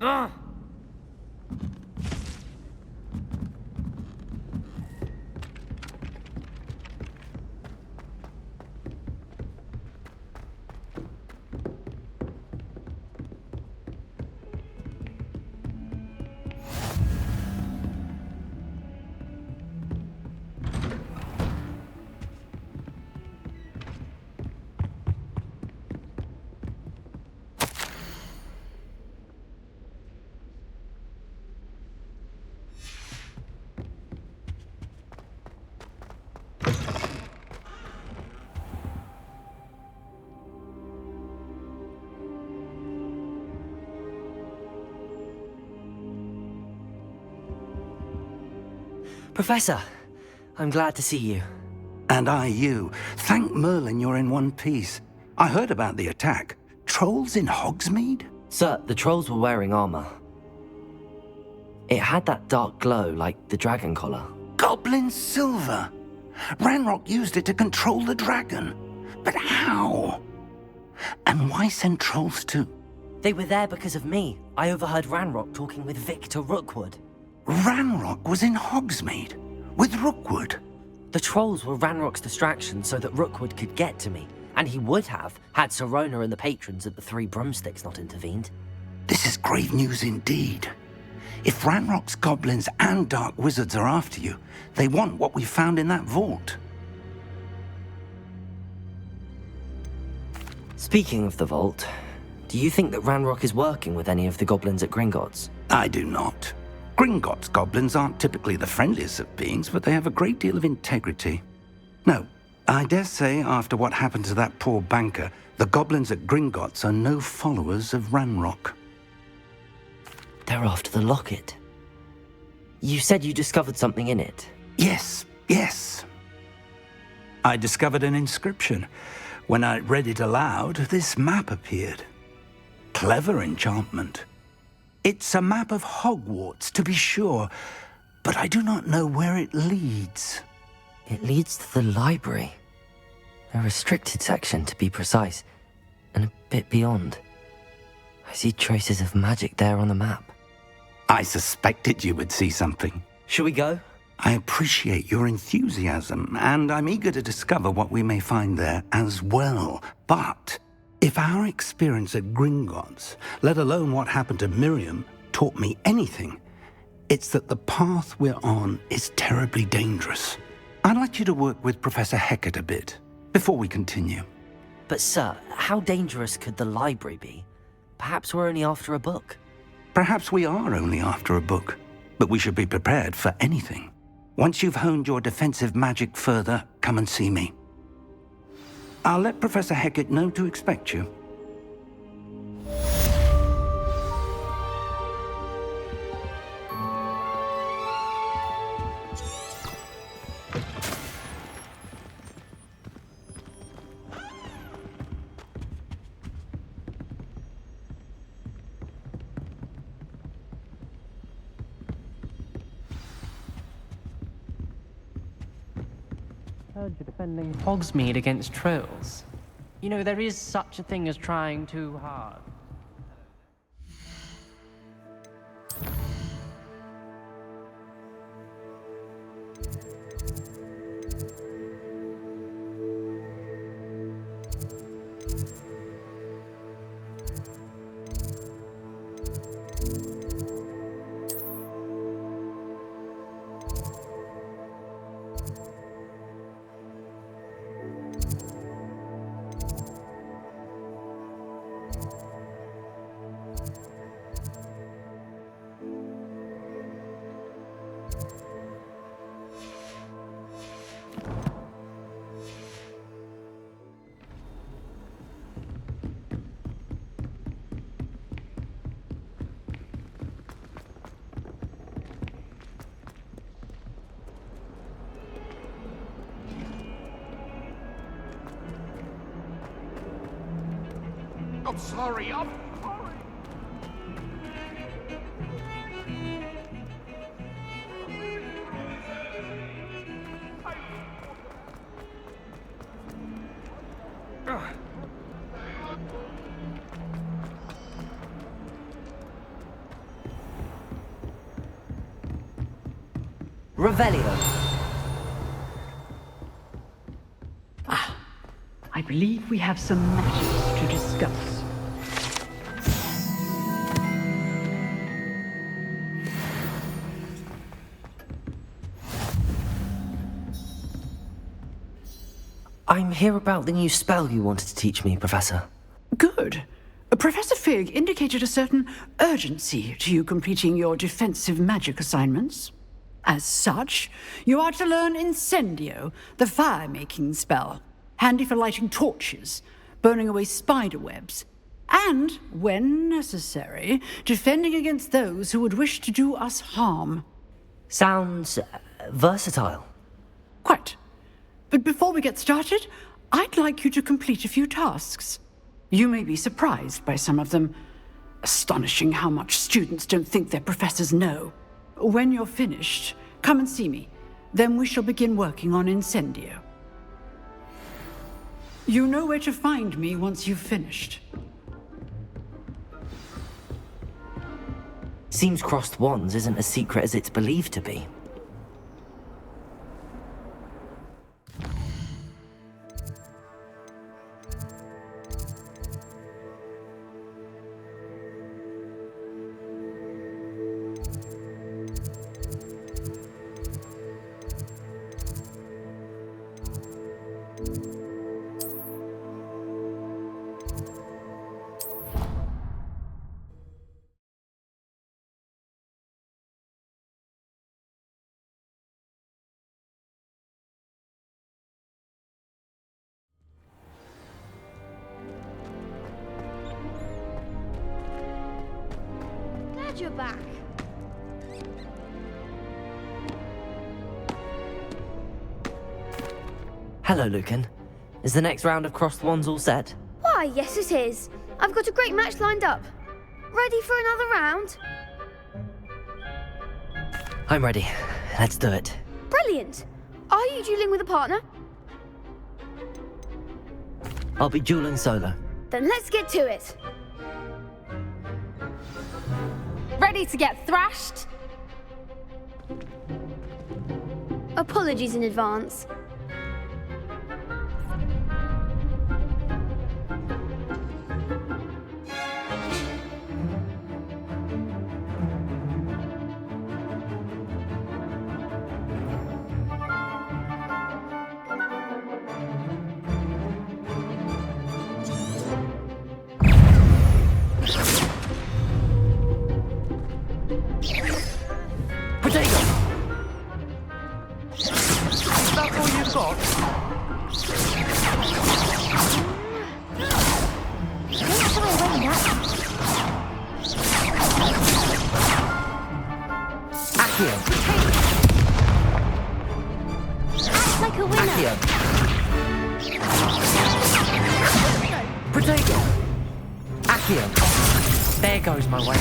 Ugh! Professor, I'm glad to see you. And I you. Thank Merlin you're in one piece. I heard about the attack. Trolls in Hogsmeade? Sir, the trolls were wearing armor. It had that dark glow like the dragon collar. Goblin silver! Ranrock used it to control the dragon. But how? And why send trolls to... They were there because of me. I overheard Ranrock talking with Victor Rookwood. Ranrock was in Hogsmeade? With Rookwood? The trolls were Ranrock's distraction so that Rookwood could get to me. And he would have, had Sirona and the patrons at the Three Broomsticks not intervened. This is grave news indeed. If Ranrock's goblins and dark wizards are after you, they want what we found in that vault. Speaking of the vault, do you think that Ranrock is working with any of the goblins at Gringotts? I do not. Gringotts goblins aren't typically the friendliest of beings, but they have a great deal of integrity. No, I dare say after what happened to that poor banker, the goblins at Gringotts are no followers of Ranrock. They're after the locket. You said you discovered something in it. Yes. I discovered an inscription. When I read it aloud, this map appeared. Clever enchantment. It's a map of Hogwarts, to be sure, but I do not know where it leads. It leads to the library. A restricted section, to be precise, and a bit beyond. I see traces of magic there on the map. I suspected you would see something. Shall we go? I appreciate your enthusiasm, and I'm eager to discover what we may find there as well. But if our experience at Gringotts, let alone what happened to Miriam, taught me anything, it's that the path we're on is terribly dangerous. I'd like you to work with Professor Hecat a bit, before we continue. But sir, how dangerous could the library be? Perhaps we're only after a book. Perhaps we are only after a book, but we should be prepared for anything. Once you've honed your defensive magic further, come and see me. I'll let Professor Hecat know to expect you. Heard you're defending Hogsmeade against trolls. You know, there is such a thing as trying too hard. I'm sorry. Revelio. I believe we have some matters to discuss. I'm here about the new spell you wanted to teach me, Professor. Good. Professor Fig indicated a certain urgency to you completing your defensive magic assignments. As such, you are to learn Incendio, the fire-making spell, handy for lighting torches, burning away spider webs, and, when necessary, defending against those who would wish to do us harm. Sounds versatile. Quite. But before we get started, I'd like you to complete a few tasks. You may be surprised by some of them. Astonishing how much students don't think their professors know. When you're finished, come and see me. Then we shall begin working on Incendio. You know where to find me once you've finished. Seems crossed wands isn't as secret as it's believed to be. You're back. Hello, Lucan. Is the next round of crossed wands all set? Why, yes it is. I've got a great match lined up. Ready for another round? I'm ready. Let's do it. Brilliant. Are you dueling with a partner? I'll be dueling solo. Then let's get to it. Ready to get thrashed? Apologies in advance. There goes my way.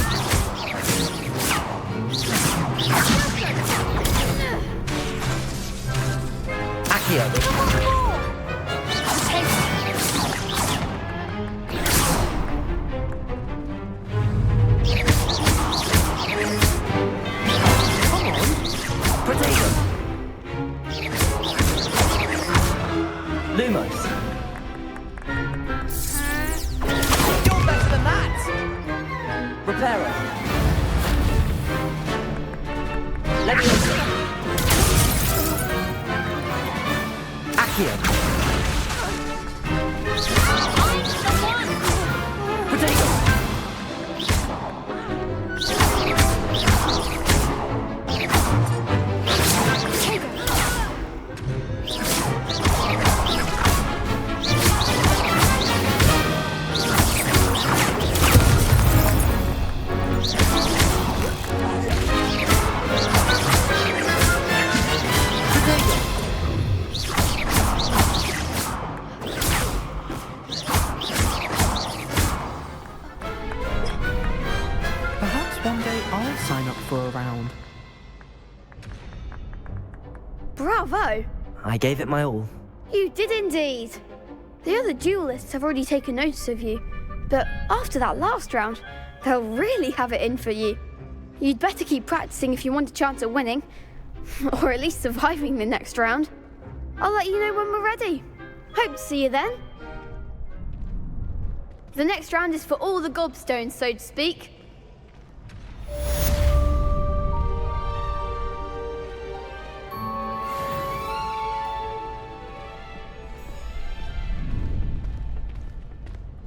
Bravo! I gave it my all. You did indeed. The other duelists have already taken notice of you, but after that last round, they'll really have it in for you. You'd better keep practicing if you want a chance at winning. Or at least surviving the next round. I'll let you know when we're ready. Hope to see you then. The next round is for all the gobstones, so to speak.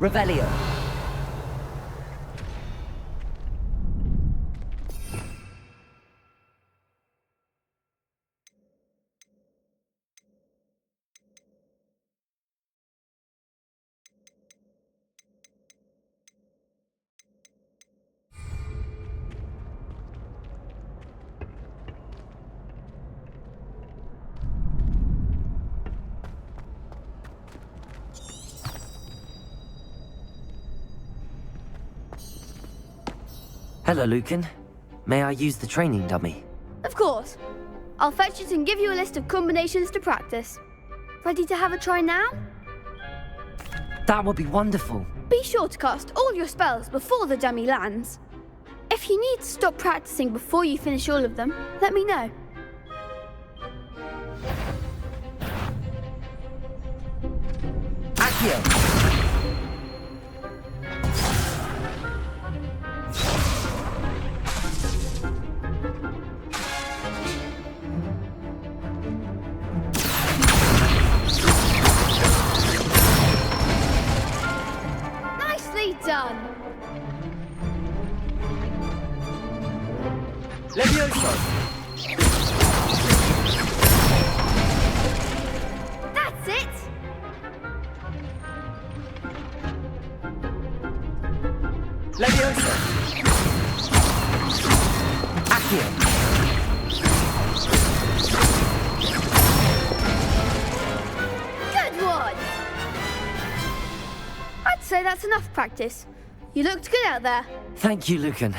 Revelio. Hello, Lucan. May I use the training dummy? Of course. I'll fetch it and give you a list of combinations to practice. Ready to have a try now? That would be wonderful. Be sure to cast all your spells before the dummy lands. If you need to stop practicing before you finish all of them, let me know. Accio! Nicely done! Levioso! That's it! Levioso! Accio! Good one! I'd say that's enough practice. You looked good out there. Thank you, Lucan.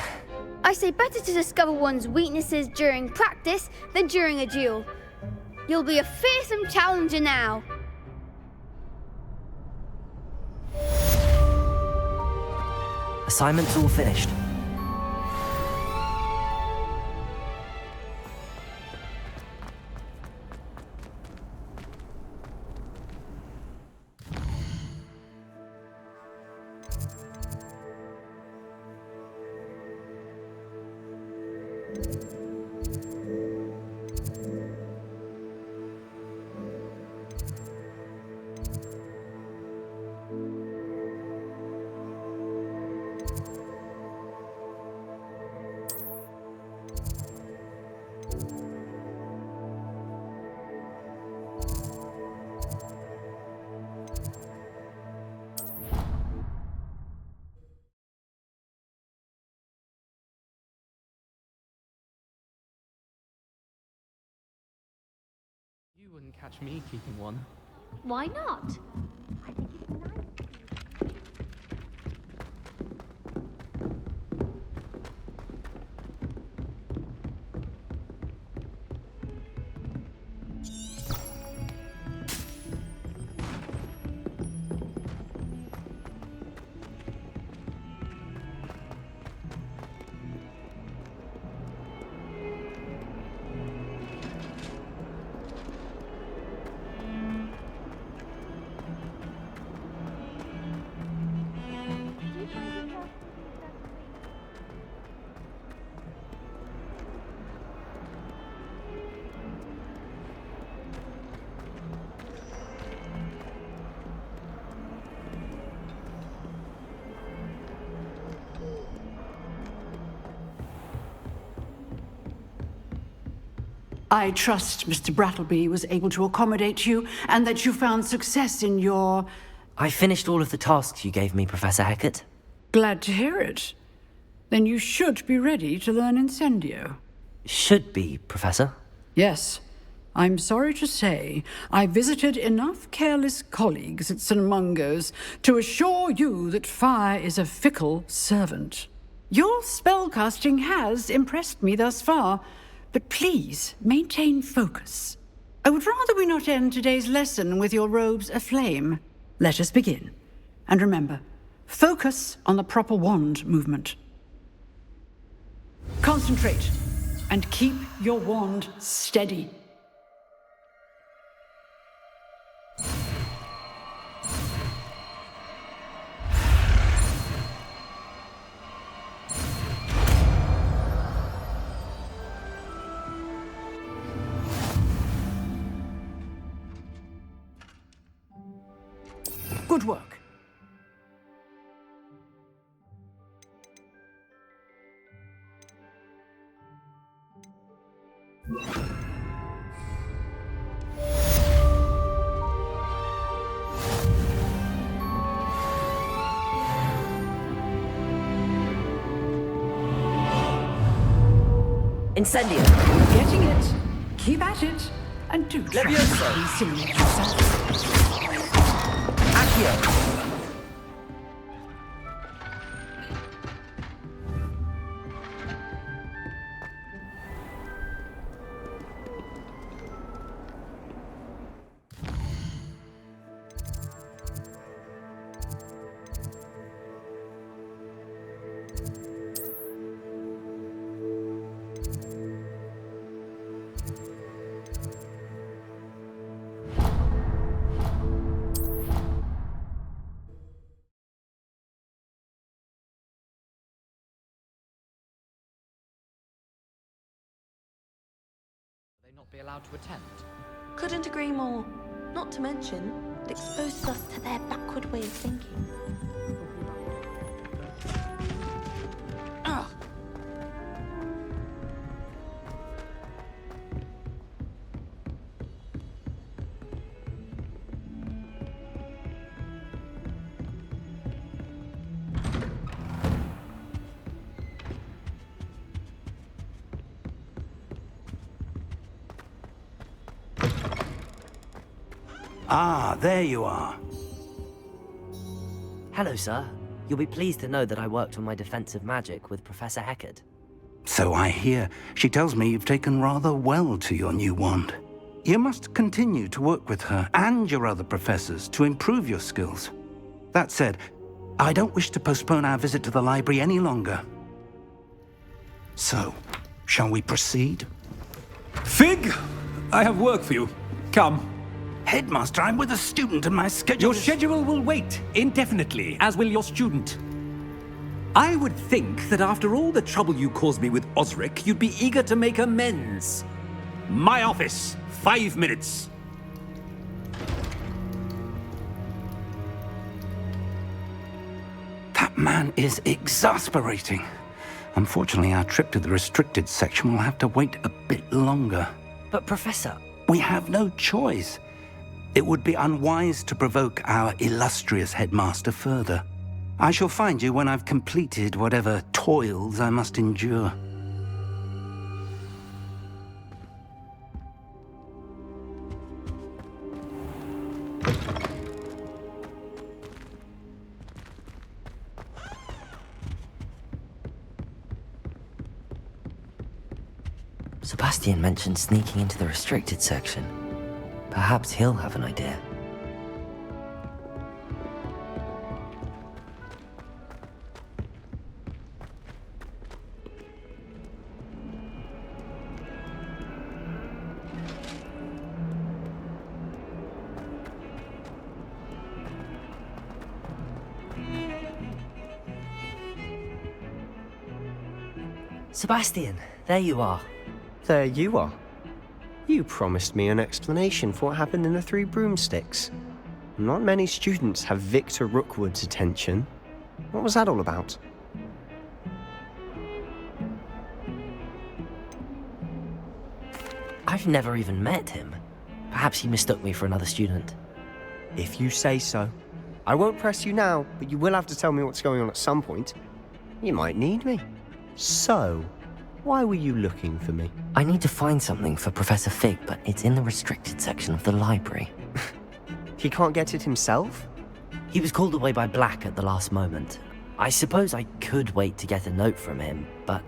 I say better to discover one's weaknesses during practice than during a duel. You'll be a fearsome challenger now. Assignment's all finished. You wouldn't catch me keeping one. Why not? I trust Mr. Brattleby was able to accommodate you, and that you found success in your... I finished all of the tasks you gave me, Professor Hecat. Glad to hear it. Then you should be ready to learn Incendio. Should be, Professor. Yes. I'm sorry to say, I visited enough careless colleagues at St. Mungo's to assure you that fire is a fickle servant. Your spellcasting has impressed me thus far, but please maintain focus. I would rather we not end today's lesson with your robes aflame. Let us begin. And remember, focus on the proper wand movement. Concentrate, and keep your wand steady. Good work. Incendio! Getting it. Keep at it. And do try Levioso. to simulate yourself. Accio! Not be allowed to attempt. Couldn't agree more. Not to mention, it exposes us to their backward way of thinking. Ah, there you are. Hello, sir. You'll be pleased to know that I worked on my defensive magic with Professor Heckard. So I hear. She tells me you've taken rather well to your new wand. You must continue to work with her and your other professors to improve your skills. That said, I don't wish to postpone our visit to the library any longer. So, shall we proceed? Fig! I have work for you. Come. Headmaster, I'm with a student and my schedule Your schedule will wait indefinitely, as will your student. I would think that after all the trouble you caused me with Osric, you'd be eager to make amends. My office, 5 minutes. That man is exasperating. Unfortunately, our trip to the restricted section will have to wait a bit longer. But Professor... We have no choice. It would be unwise to provoke our illustrious headmaster further. I shall find you when I've completed whatever toils I must endure. Sebastian mentioned sneaking into the restricted section. Perhaps he'll have an idea. Sebastian, there you are. There you are. You promised me an explanation for what happened in the Three Broomsticks. Not many students have Victor Rookwood's attention. What was that all about? I've never even met him. Perhaps he mistook me for another student. If you say so. I won't press you now, but you will have to tell me what's going on at some point. You might need me. So, why were you looking for me? I need to find something for Professor Fig, but it's in the restricted section of the library. He can't get it himself? He was called away by Black at the last moment. I suppose I could wait to get a note from him, but...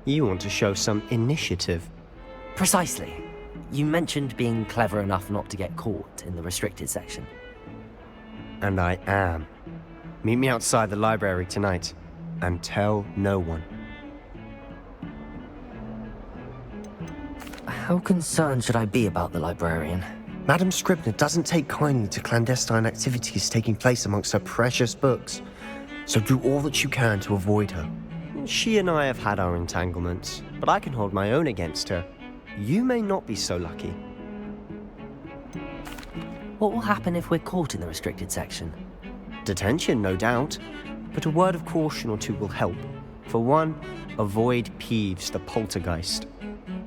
You want to show some initiative. Precisely. You mentioned being clever enough not to get caught in the restricted section. And I am. Meet me outside the library tonight, and tell no one. How concerned should I be about the librarian? Madam Scribner doesn't take kindly to clandestine activities taking place amongst her precious books, so do all that you can to avoid her. She and I have had our entanglements, but I can hold my own against her. You may not be so lucky. What will happen if we're caught in the restricted section? Detention, no doubt, but a word of caution or two will help. For one, avoid Peeves the poltergeist.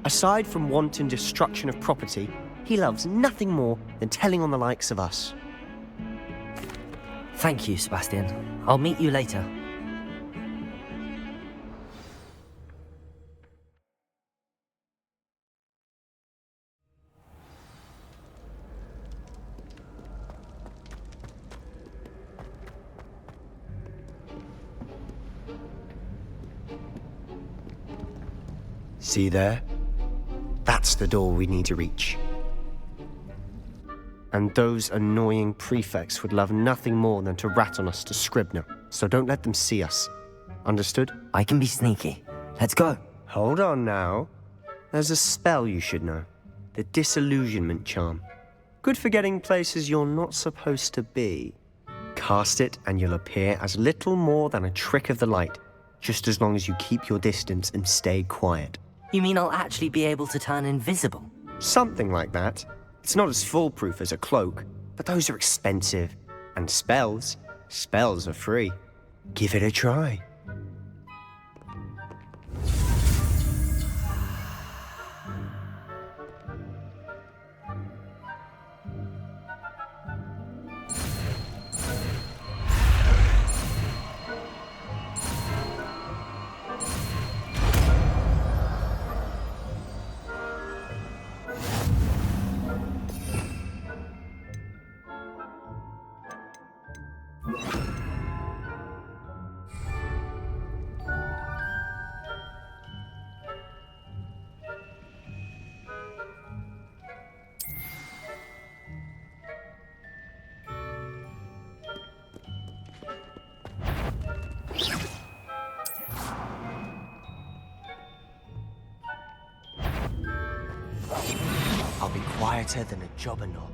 Aside from wanton destruction of property, he loves nothing more than telling on the likes of us. Thank you, Sebastian. I'll meet you later. See there? That's the door we need to reach. And those annoying prefects would love nothing more than to rat on us to Scribner, so don't let them see us. Understood? I can be sneaky. Let's go. Hold on now. There's a spell you should know. The Disillusionment Charm. Good for getting places you're not supposed to be. Cast it and you'll appear as little more than a trick of the light, just as long as you keep your distance and stay quiet. You mean I'll actually be able to turn invisible? Something like that. It's not as foolproof as a cloak, but those are expensive. And spells are free. Give it a try. I'll be quieter than a jobberknoll.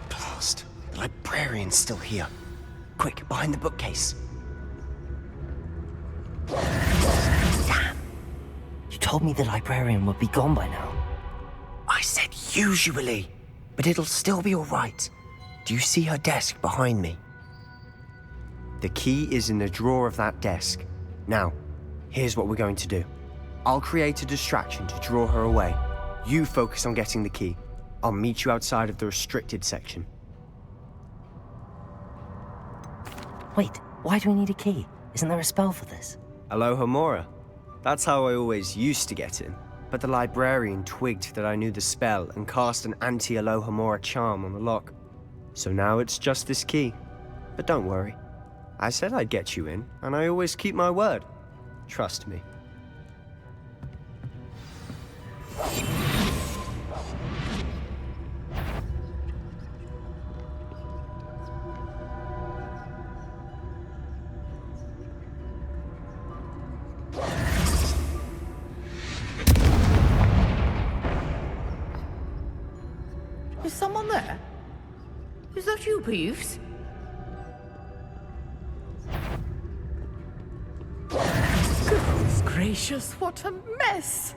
Blast! The librarian's still here. Quick, behind the bookcase. Damn! You told me the librarian would be gone by now. I said usually, but it'll still be all right. Do you see her desk behind me? The key is in the drawer of that desk. Now, here's what we're going to do. I'll create a distraction to draw her away. You focus on getting the key. I'll meet you outside of the restricted section. Wait, why do we need a key? Isn't there a spell for this? Alohomora. That's how I always used to get in. But the librarian twigged that I knew the spell and cast an anti-Alohomora charm on the lock. So now it's just this key. But don't worry. I said I'd get you in, and I always keep my word. Trust me. Is someone there? Is that you, Peeves? Goodness gracious, what a mess!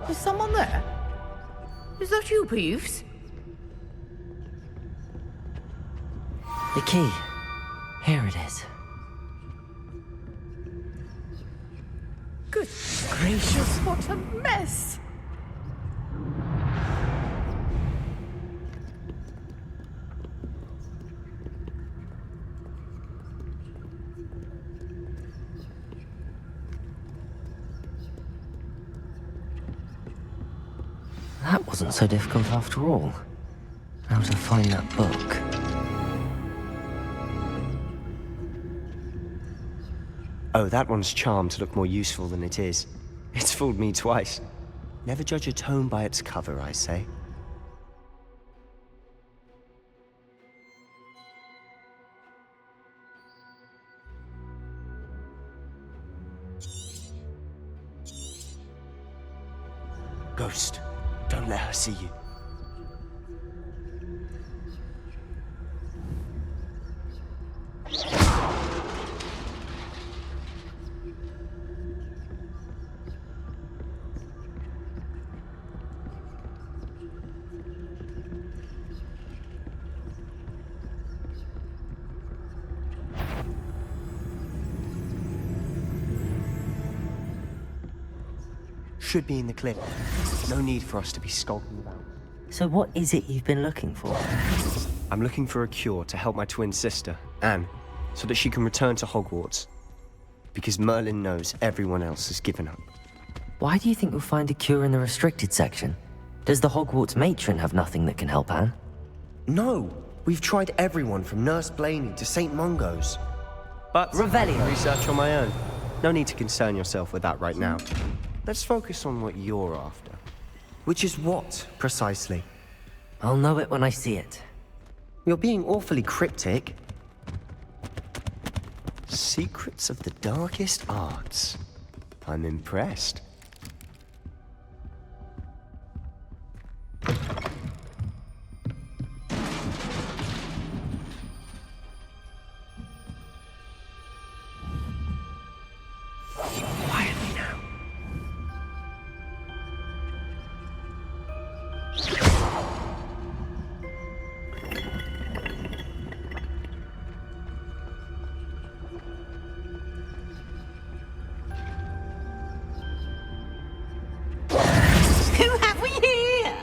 Is someone there? Is that you, Peeves? The key. Here it is. Good gracious, what a mess! That wasn't so difficult after all. How to find that book? Oh, that one's charmed to look more useful than it is. It's fooled me twice. Never judge a tome by its cover, I say. Ghost, don't let her see you. Should be in the clip. No need for us to be skulking about. So what is it you've been looking for? I'm looking for a cure to help my twin sister, Anne, so that she can return to Hogwarts. Because Merlin knows everyone else has given up. Why do you think we'll find a cure in the restricted section? Does the Hogwarts matron have nothing that can help Anne? No! We've tried everyone from Nurse Blaney to St. Mungo's. But Revelio. Research on my own. No need to concern yourself with that right now. Let's focus on what you're after. Which is what, precisely? I'll know it when I see it. You're being awfully cryptic. Secrets of the darkest arts. I'm impressed. Quietly now. Who have we here?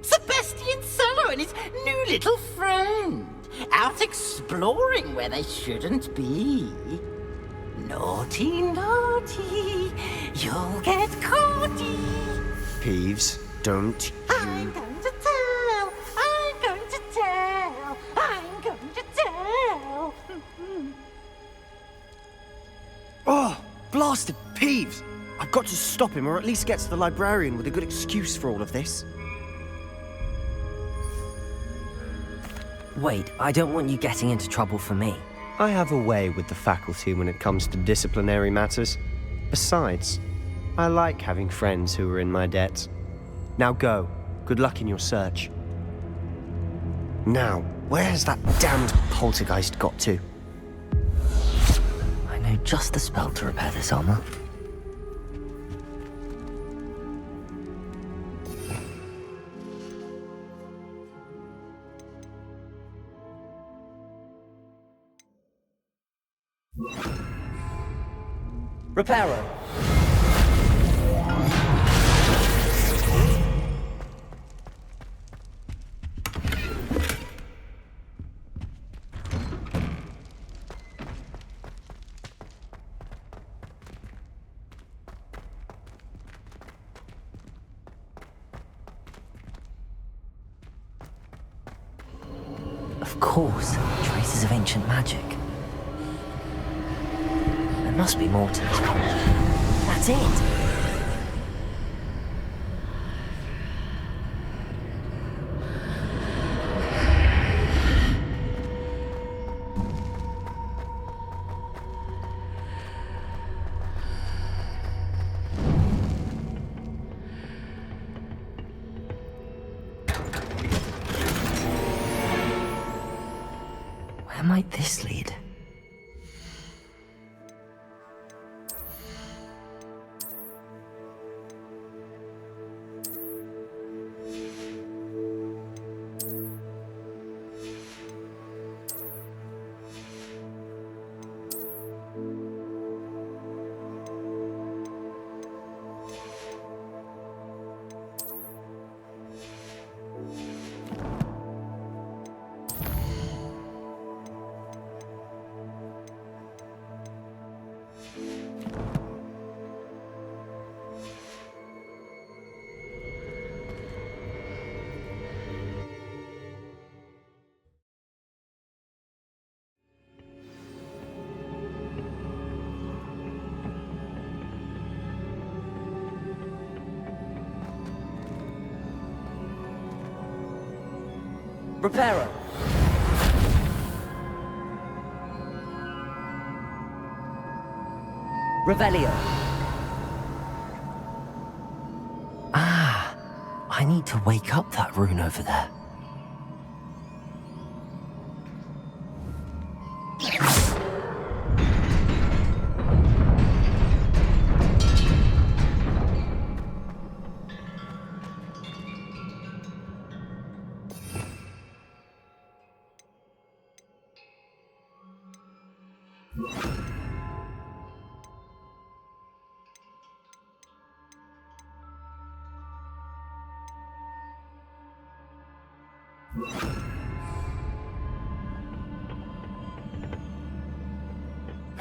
Sebastian Solo and his new little friend, out exploring where they shouldn't be. Naughty, naughty, you'll get caughty. Peeves, don't I'm going to tell, I'm going to tell, I'm going to tell. Oh, blasted Peeves! I've got to stop him, or at least get to the librarian with a good excuse for all of this. Wait, I don't want you getting into trouble for me. I have a way with the faculty when it comes to disciplinary matters. Besides, I like having friends who are in my debt. Now go. Good luck in your search. Now, where's that damned poltergeist got to? I know just the spell to repair this armor. Reparo. Of course, traces of ancient magic. There must be more to this project. That's it! Where might this lead? Reparo. Revelio. Ah, I need to wake up that rune over there.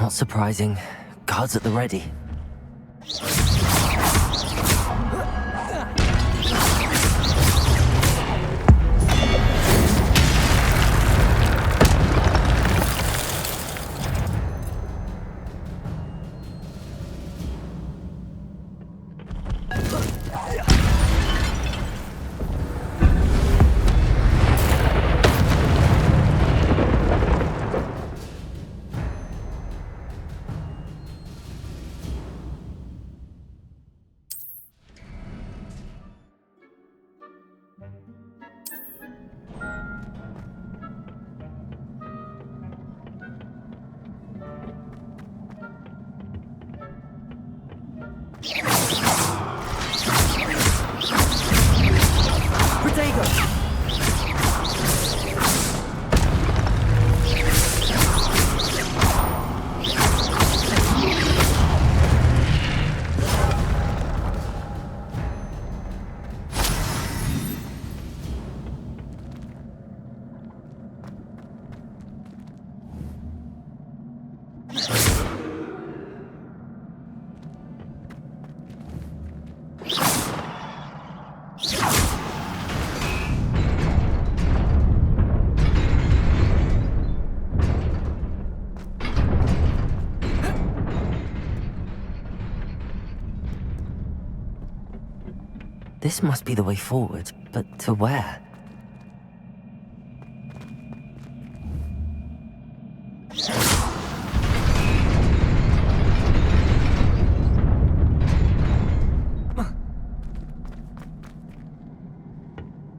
Not surprising. Guards at the ready. This must be the way forward, but to where?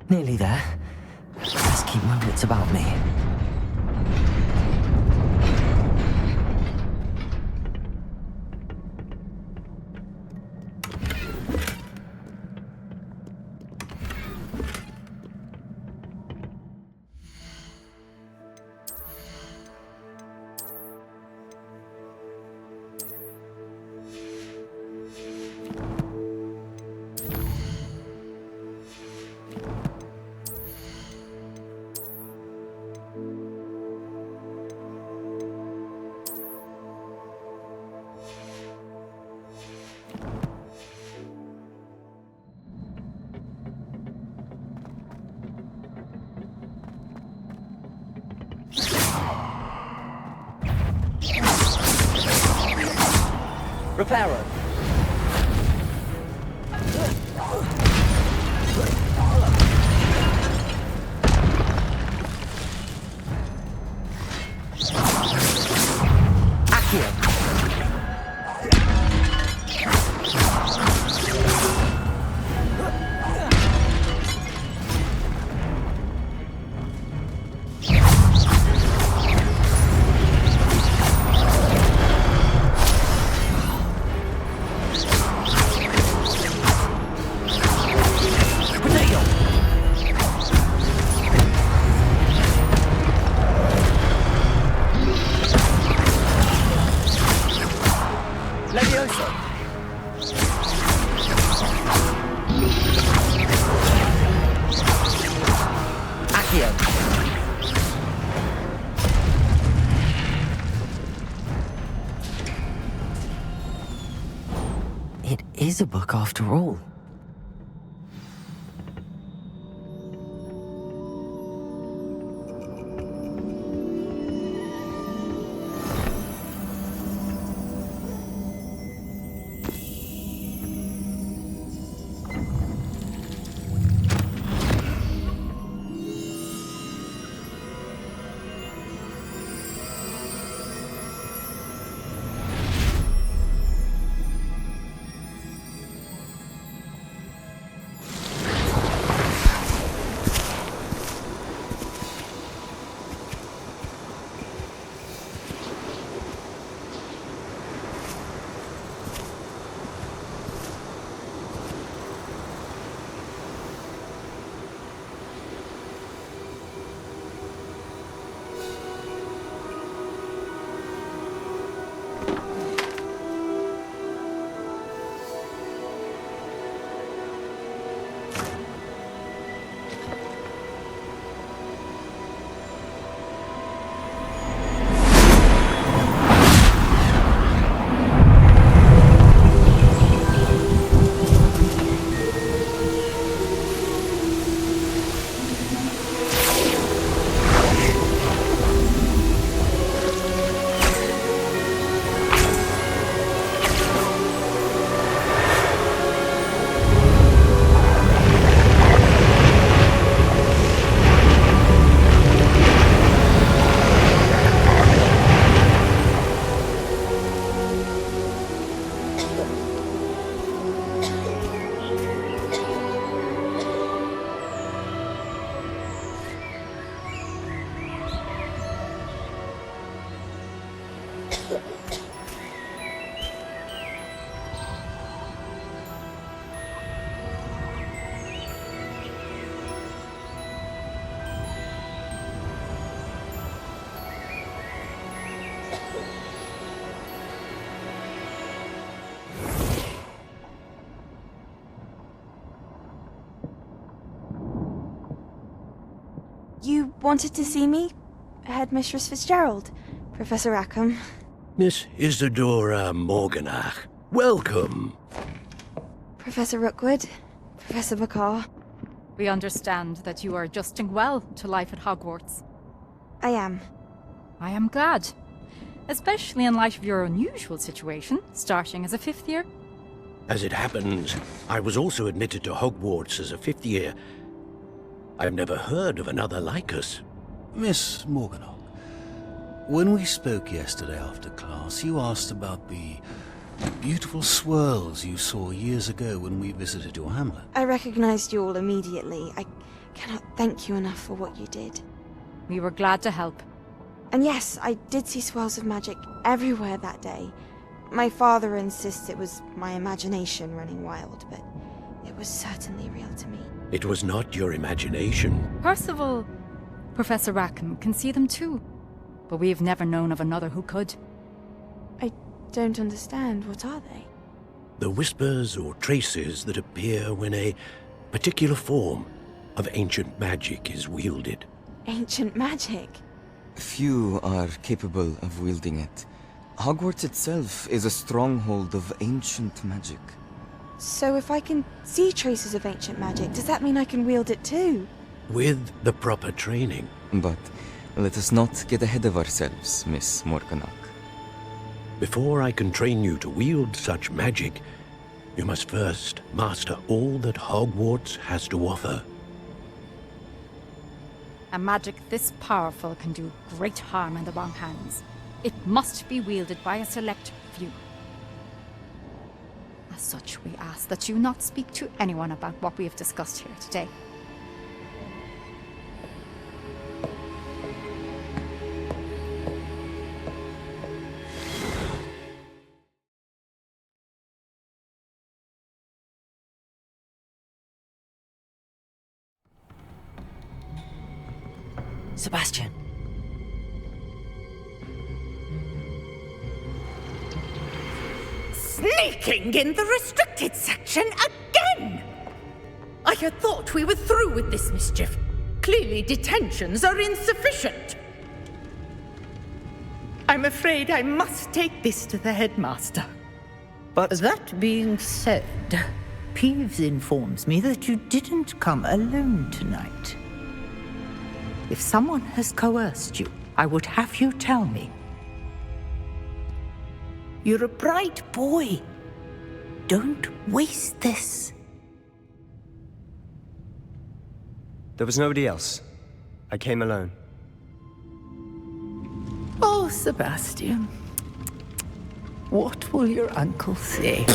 Nearly there. Let's keep my wits about me. Reparo. It is a book after all. You wanted to see me? Headmistress Fitzgerald, Professor Rackham. Miss Isadora Morganach, welcome. Professor Rookwood, Professor Bakar. We understand that you are adjusting well to life at Hogwarts. I am. I am glad. Especially in light of your unusual situation, starting as a 5th year. As it happens, I was also admitted to Hogwarts as a 5th year. I've never heard of another like us. Miss Morganach, when we spoke yesterday after class, you asked about the beautiful swirls you saw years ago when we visited your hamlet. I recognized you all immediately. I cannot thank you enough for what you did. We were glad to help. And yes, I did see swirls of magic everywhere that day. My father insists it was my imagination running wild, but it was certainly real to me. It was not your imagination. Percival, Professor Rackham can see them too. But we've never known of another who could. I don't understand. What are they? The whispers or traces that appear when a particular form of ancient magic is wielded. Ancient magic? Few are capable of wielding it. Hogwarts itself is a stronghold of ancient magic. So if I can see traces of ancient magic, does that mean I can wield it too? With the proper training. But let us not get ahead of ourselves, Miss Morganach. Before I can train you to wield such magic, you must first master all that Hogwarts has to offer. A magic this powerful can do great harm in the wrong hands. It must be wielded by a select few. As such, we ask that you not speak to anyone about what we have discussed here today. Sebastian. Sneaking in the restricted section again! I had thought we were through with this mischief. Clearly detentions are insufficient. I'm afraid I must take this to the headmaster. But that being said, Peeves informs me that you didn't come alone tonight. If someone has coerced you, I would have you tell me. You're a bright boy. Don't waste this. There was nobody else. I came alone. Oh, Sebastian. What will your uncle say?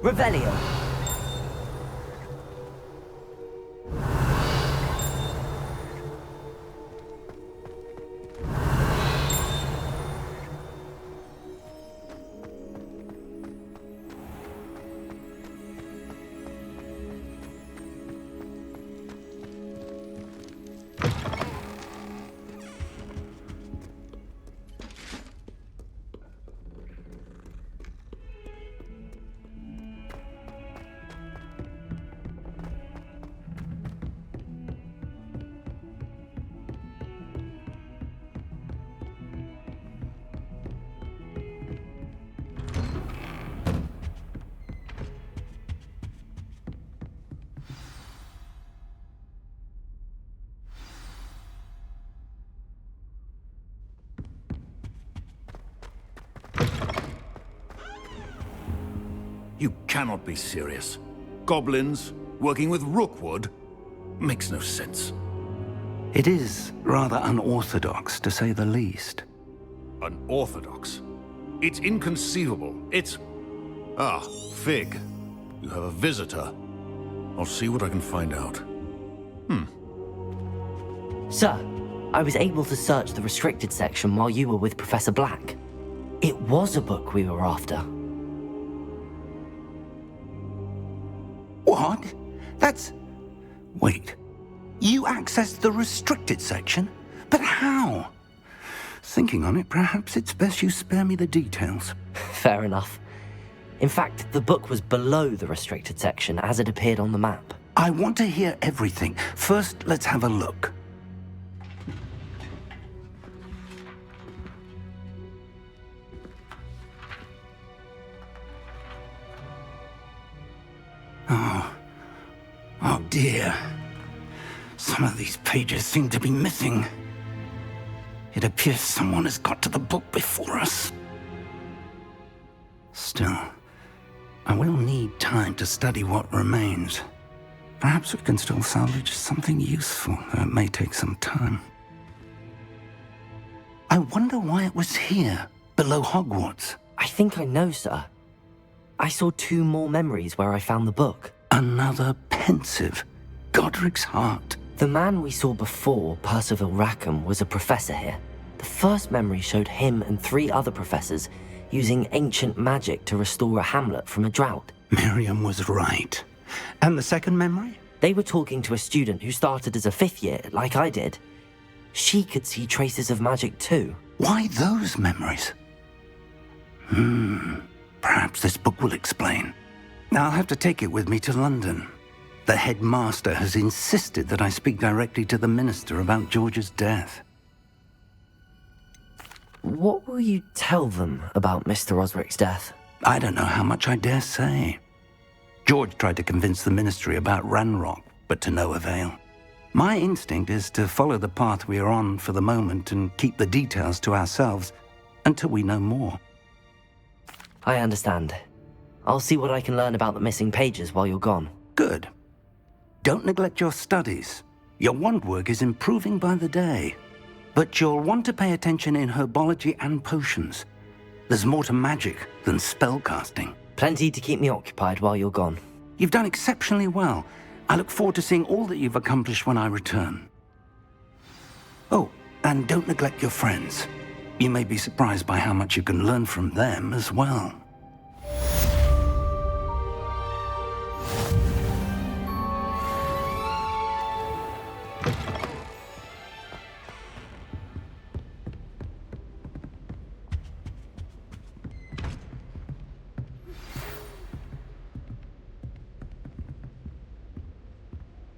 Revelio. You cannot be serious. Goblins working with Rookwood? Makes no sense. It is rather unorthodox, to say the least. Unorthodox? It's inconceivable. It's... Ah, Fig. You have a visitor. I'll see what I can find out. Sir, I was able to search the restricted section while you were with Professor Black. It was a book we were after. What? That's... Wait. You accessed the restricted section? But how? Thinking on it, perhaps it's best you spare me the details. Fair enough. In fact, the book was below the restricted section as it appeared on the map. I want to hear everything. First, let's have a look. Oh dear. Some of these pages seem to be missing. It appears someone has got to the book before us. Still, I will need time to study what remains. Perhaps we can still salvage something useful, though it may take some time. I wonder why it was here, below Hogwarts. I think I know, sir. I saw 2 more memories where I found the book. Another pensive. Godric's heart. The man we saw before, Percival Rackham, was a professor here. The first memory showed him and 3 other professors using ancient magic to restore a hamlet from a drought. Miriam was right. And the second memory? They were talking to a student who started as a 5th year, like I did. She could see traces of magic too. Why those memories? Perhaps this book will explain. I'll have to take it with me to London. The headmaster has insisted that I speak directly to the minister about George's death. What will you tell them about Mr. Osric's death? I don't know how much I dare say. George tried to convince the ministry about Ranrock, but to no avail. My instinct is to follow the path we are on for the moment and keep the details to ourselves until we know more. I understand. I'll see what I can learn about the missing pages while you're gone. Good. Don't neglect your studies. Your wand work is improving by the day. But you'll want to pay attention in herbology and potions. There's more to magic than spellcasting. Plenty to keep me occupied while you're gone. You've done exceptionally well. I look forward to seeing all that you've accomplished when I return. Oh, and don't neglect your friends. You may be surprised by how much you can learn from them as well.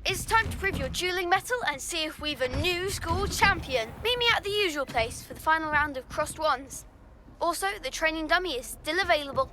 It's time to prove your dueling mettle and see if we've a new school champion. Meet me at the usual place for the final round of crossed wands. Also, the training dummy is still available.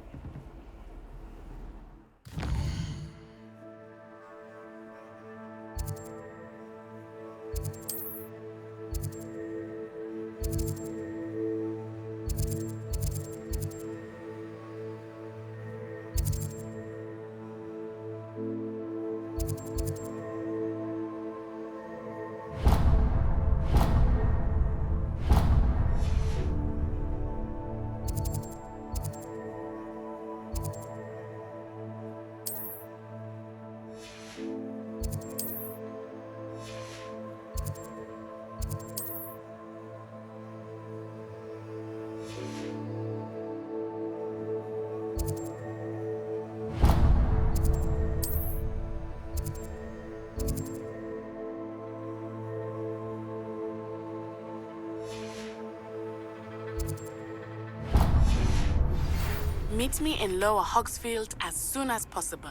Meet me in Lower Hogsfield as soon as possible.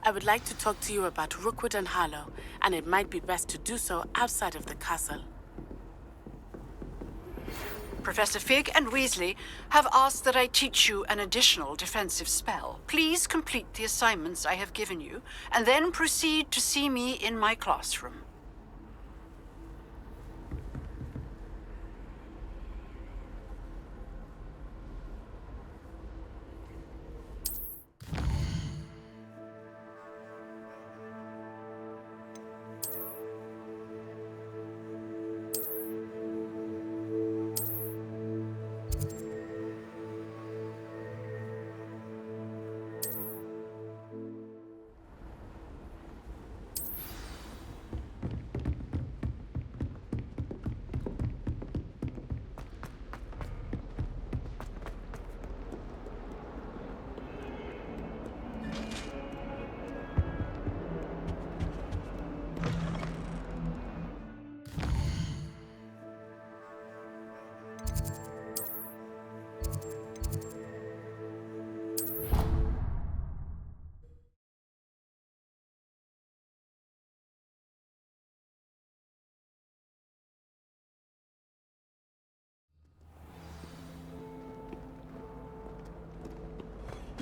I would like to talk to you about Rookwood and Harlow, and it might be best to do so outside of the castle. Professor Fig and Weasley have asked that I teach you an additional defensive spell. Please complete the assignments I have given you, and then proceed to see me in my classroom.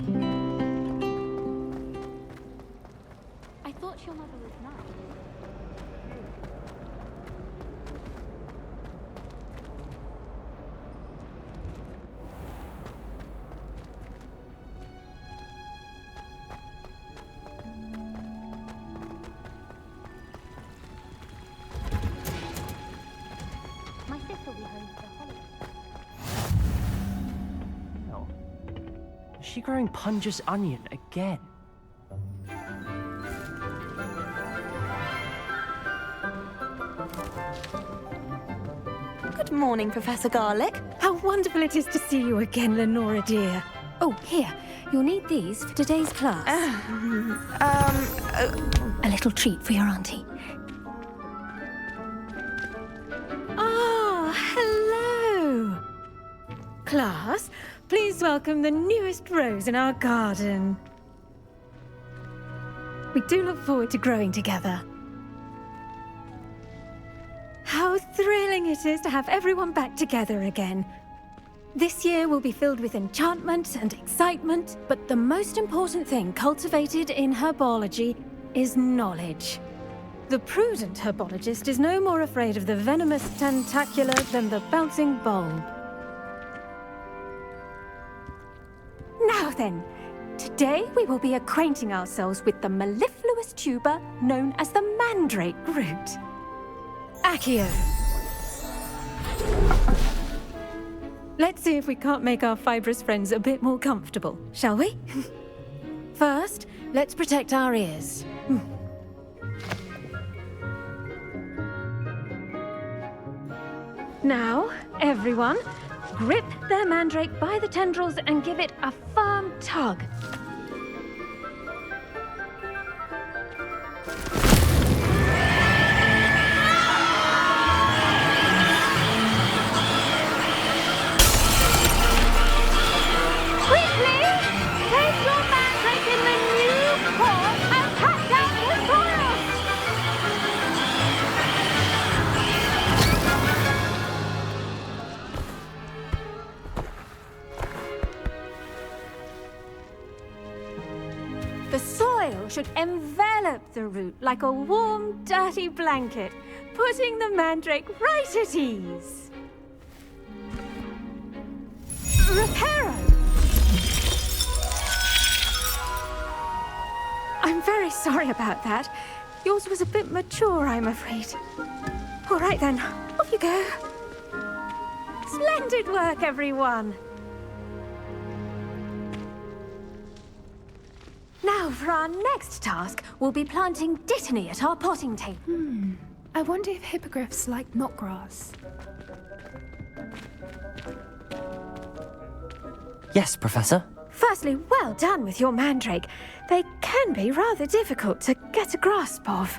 I thought your mother was nice. My sister will be home for the holidays. Oh. Is she growing Punja's onion again? Good morning, Professor Garlic. How wonderful it is to see you again, Lenora dear. Oh, here. You'll need these for today's class. A little treat for your auntie. Ah, hello. Class, please welcome the newest rose in our garden. We do look forward to growing together. How thrilling it is to have everyone back together again. This year will be filled with enchantment and excitement, but the most important thing cultivated in herbology is knowledge. The prudent herbologist is no more afraid of the venomous tentacula than the bouncing bulb. Now then, today we will be acquainting ourselves with the mellifluous tuber known as the mandrake root. Accio. Let's see if we can't make our fibrous friends a bit more comfortable, shall we? First, let's protect our ears. Now, everyone, grip their mandrake by the tendrils and give it a firm tug. Should envelop the root like a warm, dirty blanket, putting the mandrake right at ease. Reparo! I'm very sorry about that. Yours was a bit mature, I'm afraid. All right then, off you go. Splendid work, everyone! Now, for our next task, we'll be planting dittany at our potting table. I wonder if hippogriffs like knotgrass. Yes, Professor? Firstly, well done with your mandrake. They can be rather difficult to get a grasp of.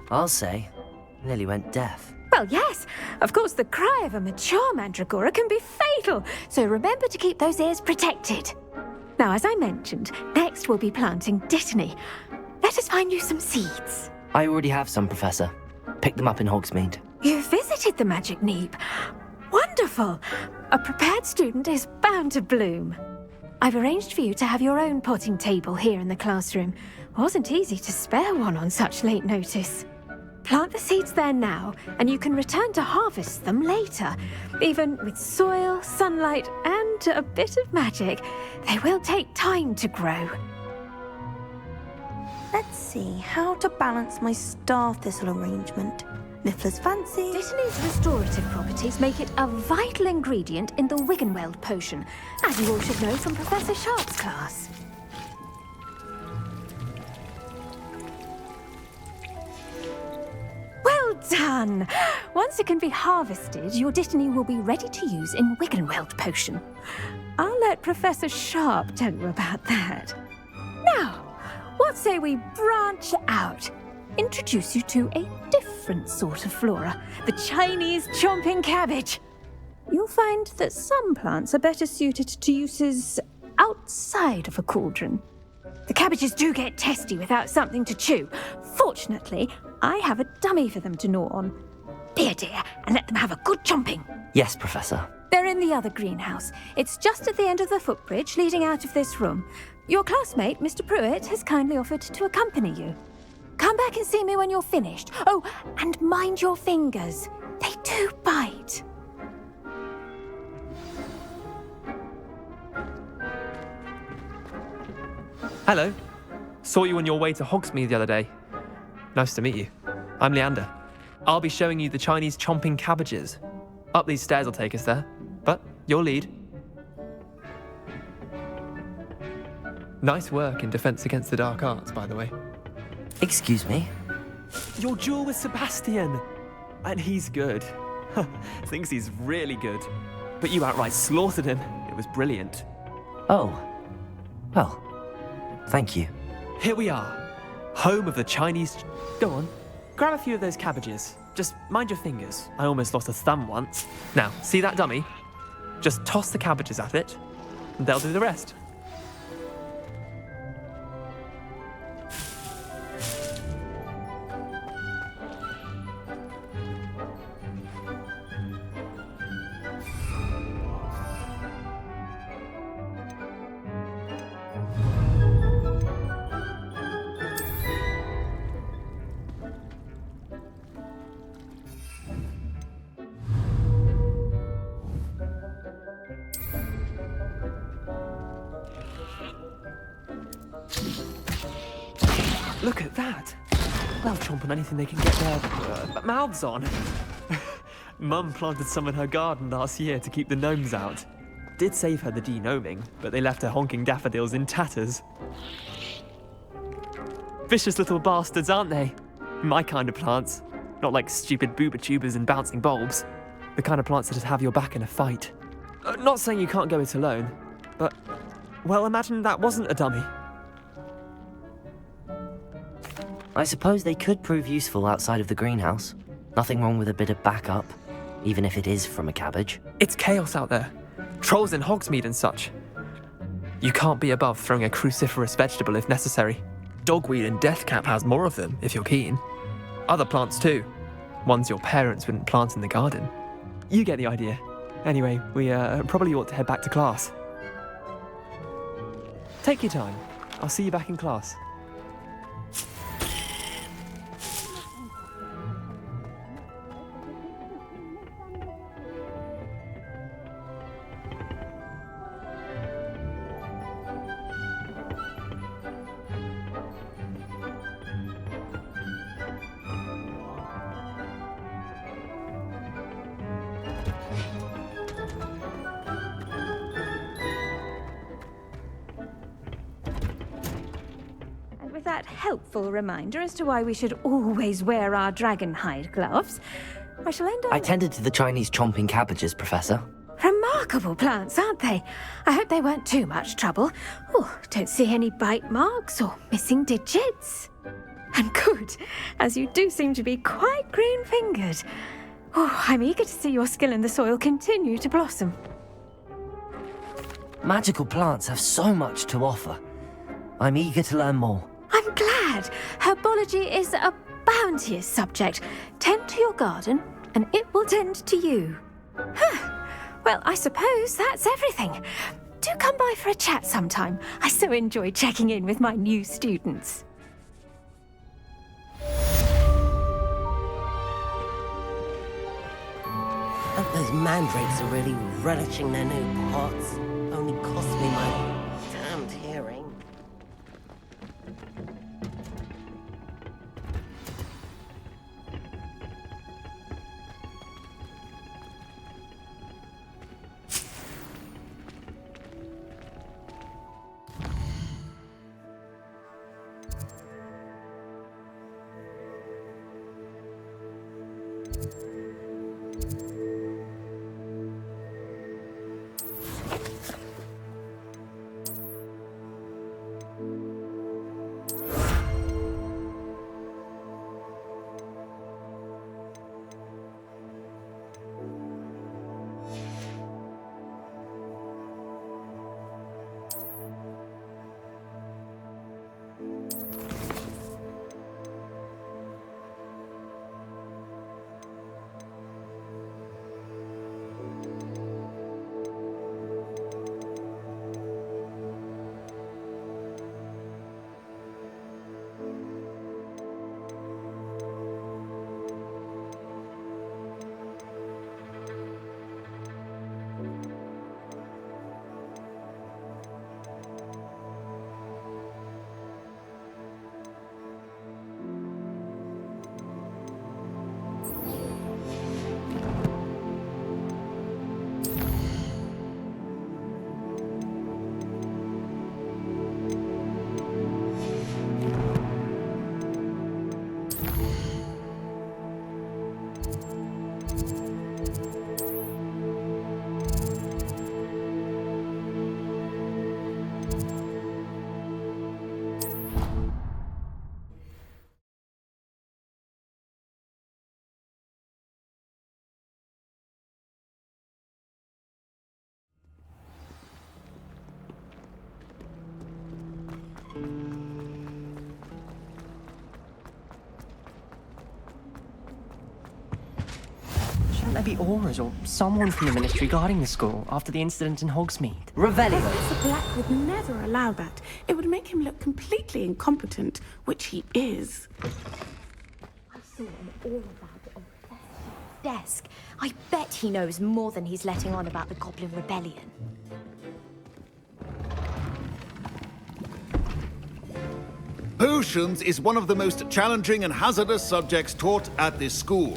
I'll say, nearly went deaf. Well, yes. Of course, the cry of a mature mandragora can be fatal, so remember to keep those ears protected. Now, as I mentioned, next we'll be planting dittany. Let us find you some seeds. I already have some, Professor. Picked them up in Hogsmeade. You visited the Magic Neep. Wonderful! A prepared student is bound to bloom. I've arranged for you to have your own potting table here in the classroom. Wasn't easy to spare one on such late notice. Plant the seeds there now, and you can return to harvest them later. Even with soil, sunlight, and a bit of magic, they will take time to grow. Let's see how to balance my star thistle arrangement. Niffler's fancy. Dittany's restorative properties make it a vital ingredient in the Wiggenweld potion, as you all should know from Professor Sharp's class. Well done! Once it can be harvested, your dittany will be ready to use in Wiggenweld potion. I'll let Professor Sharp tell you about that. Now, what say we branch out? Introduce you to a different sort of flora, the Chinese chomping cabbage. You'll find that some plants are better suited to uses outside of a cauldron. The cabbages do get testy without something to chew. Fortunately, I have a dummy for them to gnaw on. Be a dear and let them have a good chomping. Yes, Professor. They're in in the other greenhouse. It's just at the end of the footbridge leading out of this room. Your classmate, Mr. Pruitt, has kindly offered to accompany you. Come back and see me when you're finished. Oh, and mind your fingers. They do bite. Hello. Saw you on your way to Hogsmeade the other day. Nice to meet you. I'm Leander. I'll be showing you the Chinese chomping cabbages. Up these stairs will take us there, but your lead. Nice work in Defense Against the Dark Arts, by the way. Excuse me? Your duel with Sebastian! And he's good. Thinks he's really good. But you outright slaughtered him. It was brilliant. Oh. Well, thank you. Here we are. Home of the Chinese... Go on. Grab a few of those cabbages. Just mind your fingers. I almost lost a thumb once. Now, see that dummy? Just toss the cabbages at it, and they'll do the rest. Look at that! They'll chomp on anything they can get their mouths on. Mum planted some in her garden last year to keep the gnomes out. Did save her the de-gnoming, but they left her honking daffodils in tatters. Vicious little bastards, aren't they? My kind of plants. Not like stupid booba tubers and bouncing bulbs. The kind of plants that just have your back in a fight. Not saying you can't go it alone, but... Well, imagine that wasn't a dummy. I suppose they could prove useful outside of the greenhouse. Nothing wrong with a bit of backup, even if it is from a cabbage. It's chaos out there. Trolls in Hogsmeade and such. You can't be above throwing a cruciferous vegetable if necessary. Dogweed and deathcap has more of them, if you're keen. Other plants too. Ones your parents wouldn't plant in the garden. You get the idea. Anyway, we probably ought to head back to class. Take your time. I'll see you back in class. That helpful reminder as to why we should always wear our dragon hide gloves, I shall end up... I tended to the Chinese chomping cabbages, Professor. Remarkable plants, aren't they? I hope they weren't too much trouble. Oh, don't see any bite marks or missing digits. And good, as you do seem to be quite green-fingered. Oh, I'm eager to see your skill in the soil continue to blossom. Magical plants have so much to offer. I'm eager to learn more. I'm glad. Herbology is a bounteous subject. Tend to your garden, and it will tend to you. Well, I suppose that's everything. Do come by for a chat sometime. I so enjoy checking in with my new students. Those mandrakes are really relishing their new pots. Only cost me my damned hearing. there be Aurors or someone from the Ministry guarding the school after the incident in Hogsmeade? Revelio! Professor Black would never allow that. It would make him look completely incompetent, which he is. I saw an all about on Professor desk. I bet he knows more than he's letting on about the Goblin Rebellion. Potions is one of the most challenging and hazardous subjects taught at this school.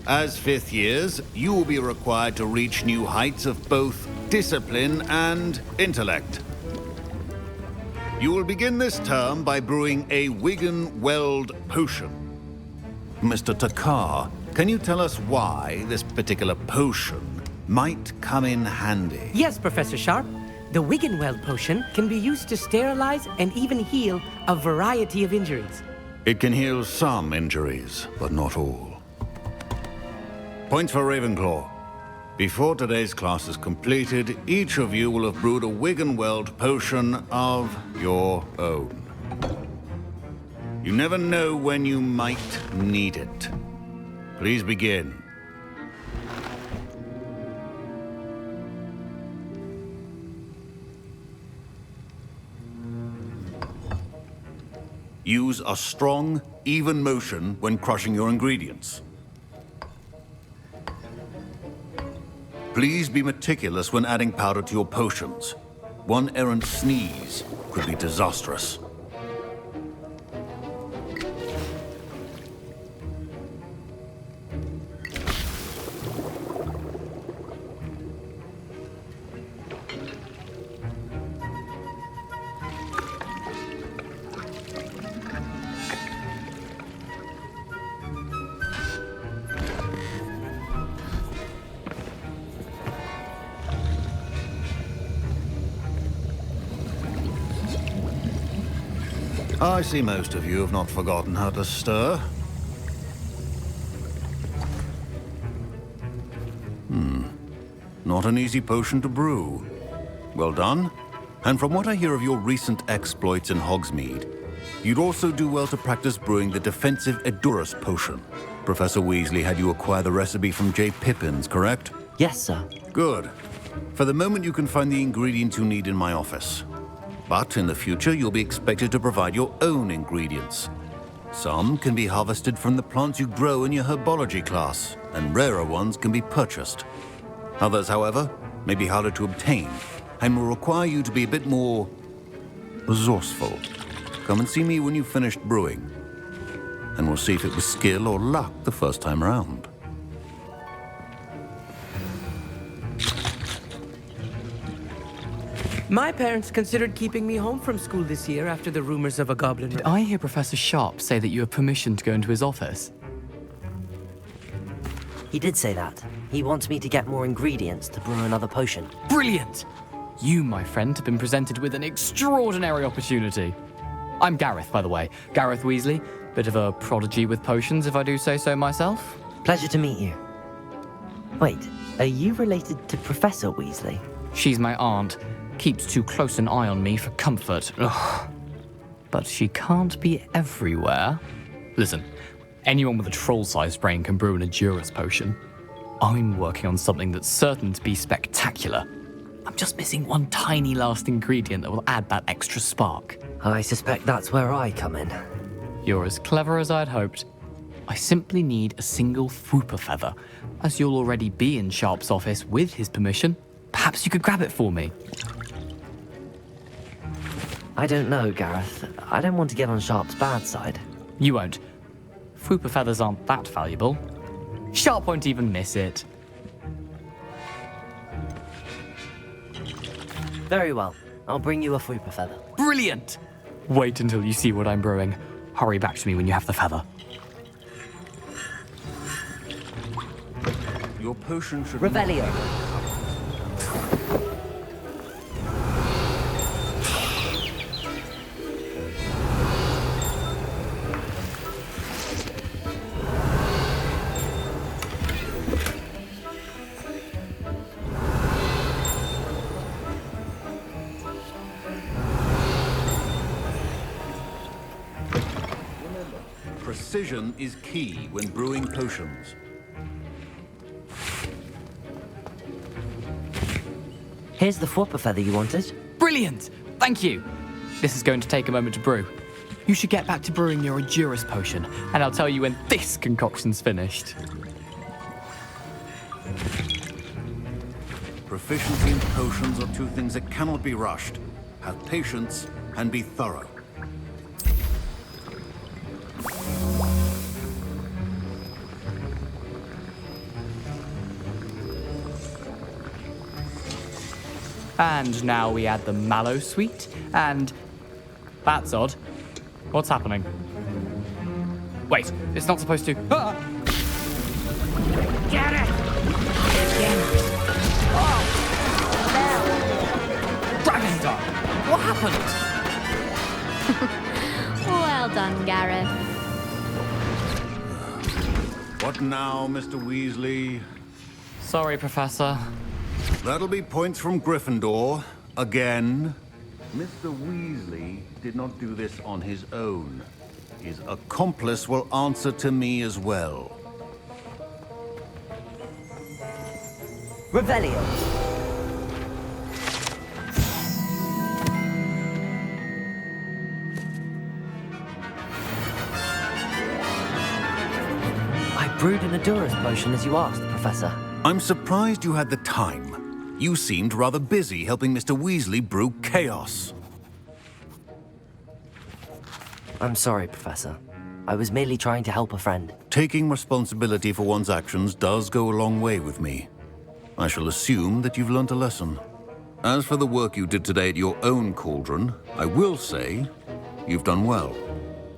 As 5th years, you will be required to reach new heights of both discipline and intellect. You will begin this term by brewing a Wiggenweld potion. Mr. Takar, can you tell us why this particular potion might come in handy? Yes, Professor Sharp. The Wiggenweld potion can be used to sterilize and even heal a variety of injuries. It can heal some injuries, but not all. Points for Ravenclaw. Before today's class is completed, each of you will have brewed a Wiggenweld potion of your own. You never know when you might need it. Please begin. Use a strong, even motion when crushing your ingredients. Please be meticulous when adding powder to your potions. One errant sneeze could be disastrous. I see most of you have not forgotten how to stir. Not an easy potion to brew. Well done. And from what I hear of your recent exploits in Hogsmeade, you'd also do well to practice brewing the defensive Aorus potion. Professor Weasley had you acquire the recipe from J. Pippins, correct? Yes, sir. Good. For the moment, you can find the ingredients you need in my office. But in the future, you'll be expected to provide your own ingredients. Some can be harvested from the plants you grow in your herbology class, and rarer ones can be purchased. Others, however, may be harder to obtain, and will require you to be a bit more resourceful. Come and see me when you've finished brewing, and we'll see if it was skill or luck the first time around. My parents considered keeping me home from school this year after the rumors of a goblin. Did I hear Professor Sharp say that you have permission to go into his office? He did say that. He wants me to get more ingredients to brew another potion. Brilliant! You, my friend, have been presented with an extraordinary opportunity. I'm Gareth, by the way. Gareth Weasley. Bit of a prodigy with potions, if I do say so myself. Pleasure to meet you. Wait, are you related to Professor Weasley? She's my aunt. Keeps too close an eye on me for comfort. Ugh. But she can't be everywhere. Listen, anyone with a troll-sized brain can brew an Aorus potion. I'm working on something that's certain to be spectacular. I'm just missing one tiny last ingredient that will add that extra spark. I suspect that's where I come in. You're as clever as I'd hoped. I simply need a single Fwooper feather. As you'll already be in Sharp's office with his permission, perhaps you could grab it for me. I don't know, Gareth. I don't want to get on Sharp's bad side. You won't. Fwooper feathers aren't that valuable. Sharp won't even miss it. Very well. I'll bring you a Fwooper feather. Brilliant! Wait until you see what I'm brewing. Hurry back to me when you have the feather. Your potion should... Revelio. Precision is key when brewing potions. Here's the Fwopper feather you wanted. Brilliant! Thank you! This is going to take a moment to brew. You should get back to brewing your Aorus potion, and I'll tell you when this concoction's finished. Proficiency in potions are two things that cannot be rushed. Have patience and be thorough. And now we add the mallow sweet, and... That's odd. What's happening? Wait, it's not supposed to... Ah! Get it! Dragon Dog! What happened? Well done, Gareth. What now, Mr. Weasley? Sorry, Professor. That'll be points from Gryffindor. Again. Mr. Weasley did not do this on his own. His accomplice will answer to me as well. Revelio. I brewed an Aorus potion as you asked, Professor. I'm surprised you had the time. You seemed rather busy helping Mr. Weasley brew chaos. I'm sorry, Professor. I was merely trying to help a friend. Taking responsibility for one's actions does go a long way with me. I shall assume that you've learnt a lesson. As for the work you did today at your own cauldron, I will say you've done well.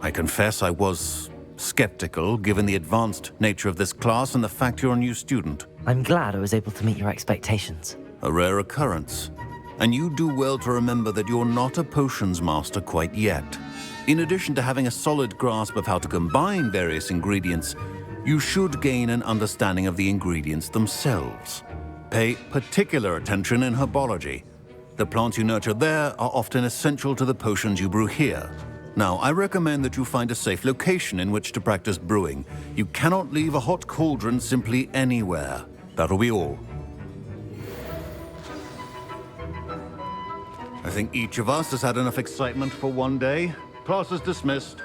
I confess I was skeptical, given the advanced nature of this class and the fact you're a new student. I'm glad I was able to meet your expectations. A rare occurrence. And you do well to remember that you're not a potions master quite yet. In addition to having a solid grasp of how to combine various ingredients, you should gain an understanding of the ingredients themselves. Pay particular attention in herbology. The plants you nurture there are often essential to the potions you brew here. Now, I recommend that you find a safe location in which to practice brewing. You cannot leave a hot cauldron simply anywhere. That'll be all. I think each of us has had enough excitement for one day. Class is dismissed.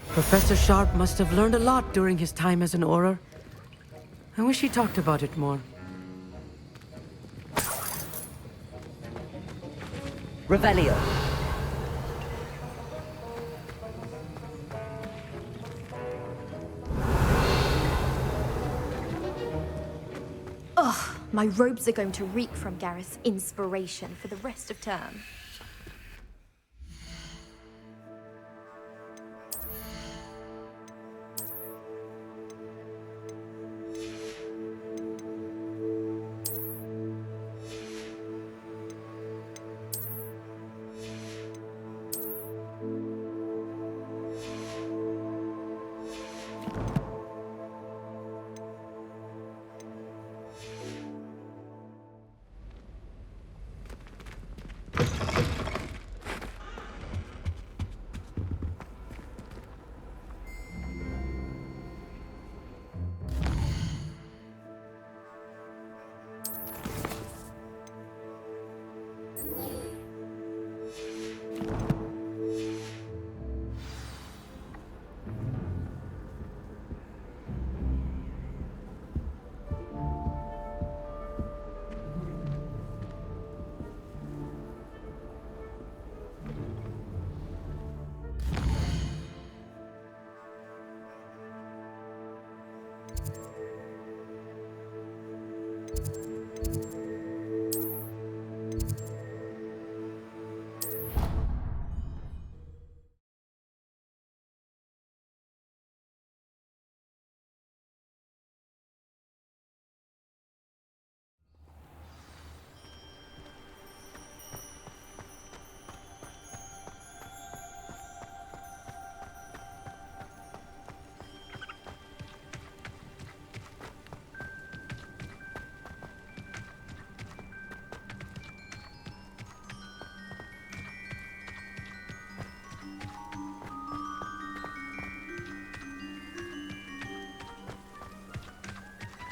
Professor Sharp must have learned a lot during his time as an Auror. I wish he talked about it more. Revelio. Ugh, my robes are going to reek from Gareth's inspiration for the rest of term.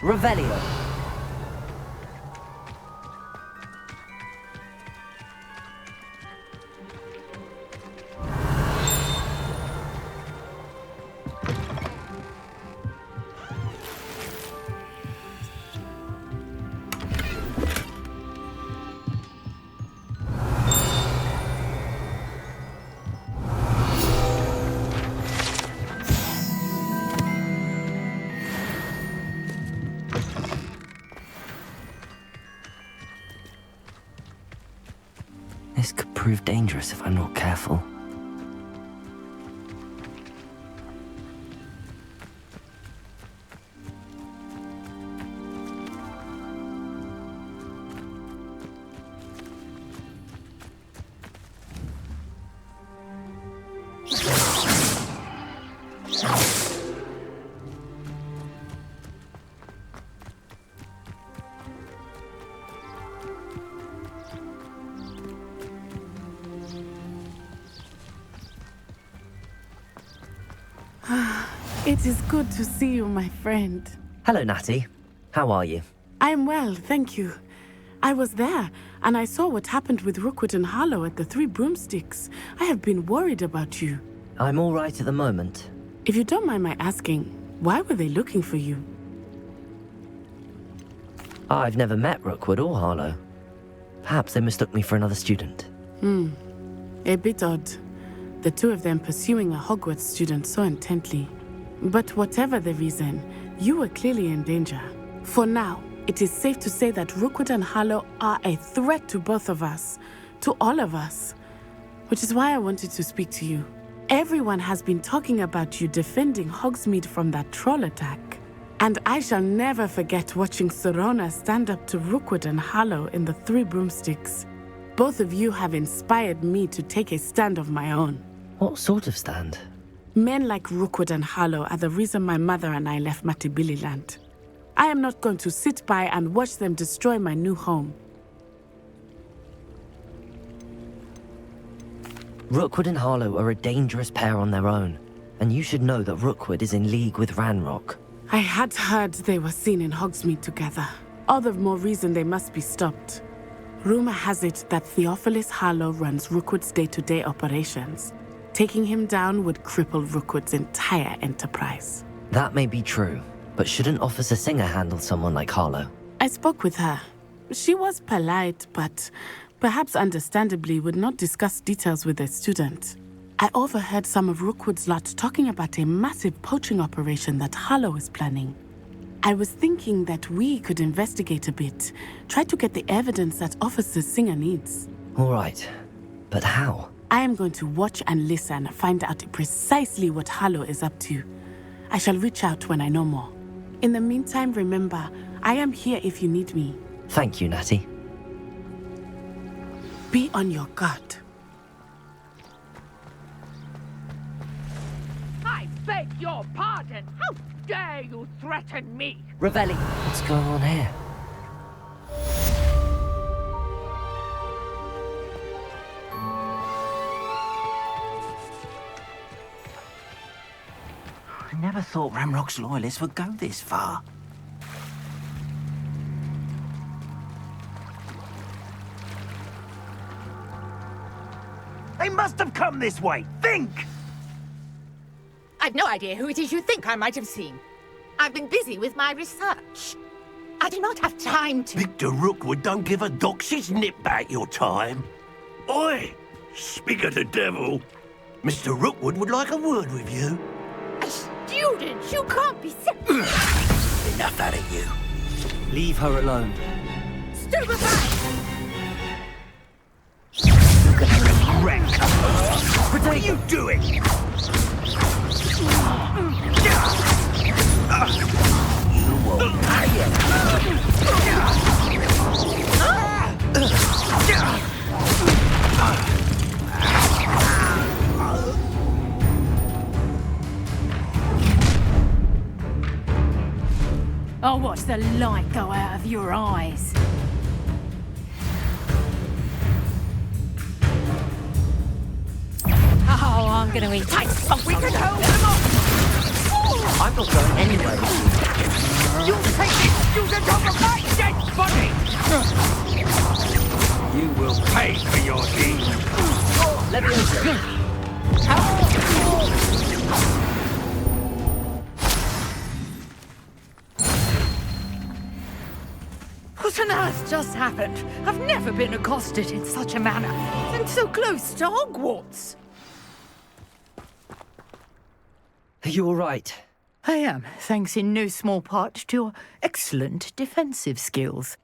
Revelio. prove dangerous if I'm not careful. It is good to see you, my friend. Hello, Natty. How are you? I am well, thank you. I was there, and I saw what happened with Rookwood and Harlow at the Three Broomsticks. I have been worried about you. I'm all right at the moment. If you don't mind my asking, why were they looking for you? I've never met Rookwood or Harlow. Perhaps they mistook me for another student. A bit odd. The two of them pursuing a Hogwarts student so intently. But whatever the reason, you were clearly in danger. For now, it is safe to say that Rookwood and Harlow are a threat to both of us, to all of us. Which is why I wanted to speak to you. Everyone has been talking about you defending Hogsmeade from that troll attack. And I shall never forget watching Serona stand up to Rookwood and Harlow in the Three Broomsticks. Both of you have inspired me to take a stand of my own. What sort of stand? Men like Rookwood and Harlow are the reason my mother and I left Matabeleland. I am not going to sit by and watch them destroy my new home. Rookwood and Harlow are a dangerous pair on their own, and you should know that Rookwood is in league with Ranrock. I had heard they were seen in Hogsmeade together. All the more reason they must be stopped. Rumor has it that Theophilus Harlow runs Rookwood's day-to-day operations. Taking him down would cripple Rookwood's entire enterprise. That may be true, but shouldn't Officer Singer handle someone like Harlow? I spoke with her. She was polite, but perhaps understandably would not discuss details with a student. I overheard some of Rookwood's lot talking about a massive poaching operation that Harlow is planning. I was thinking that we could investigate a bit, try to get the evidence that Officer Singer needs. All right, but how? I am going to watch and listen, find out precisely what Harlow is up to. I shall reach out when I know more. In the meantime, remember, I am here if you need me. Thank you, Natty. Be on your guard. I beg your pardon. How dare you threaten me? Ravelli, what's going on here? I never thought Ranrock's loyalists would go this far. They must have come this way. Think! I've no idea who it is you think I might have seen. I've been busy with my research. I do not have time to... Victor Rookwood don't give a doxy's nip back your time. Oi! Speak of the devil. Mr. Rookwood would like a word with you. A student? You can't be... Enough out of you. Leave her alone. Stupefy! You're gonna wreck. What are you doing? You won't pay it. I'll watch the light go out of your eyes. Oh, I'm gonna eat this. We can hold them off! I'm not going anywhere. You take this student over my dead body! You will pay for your deed. Let me in. What on earth just happened? I've never been accosted in such a manner, and so close to Hogwarts. Are you all right? I am, thanks in no small part to your excellent defensive skills.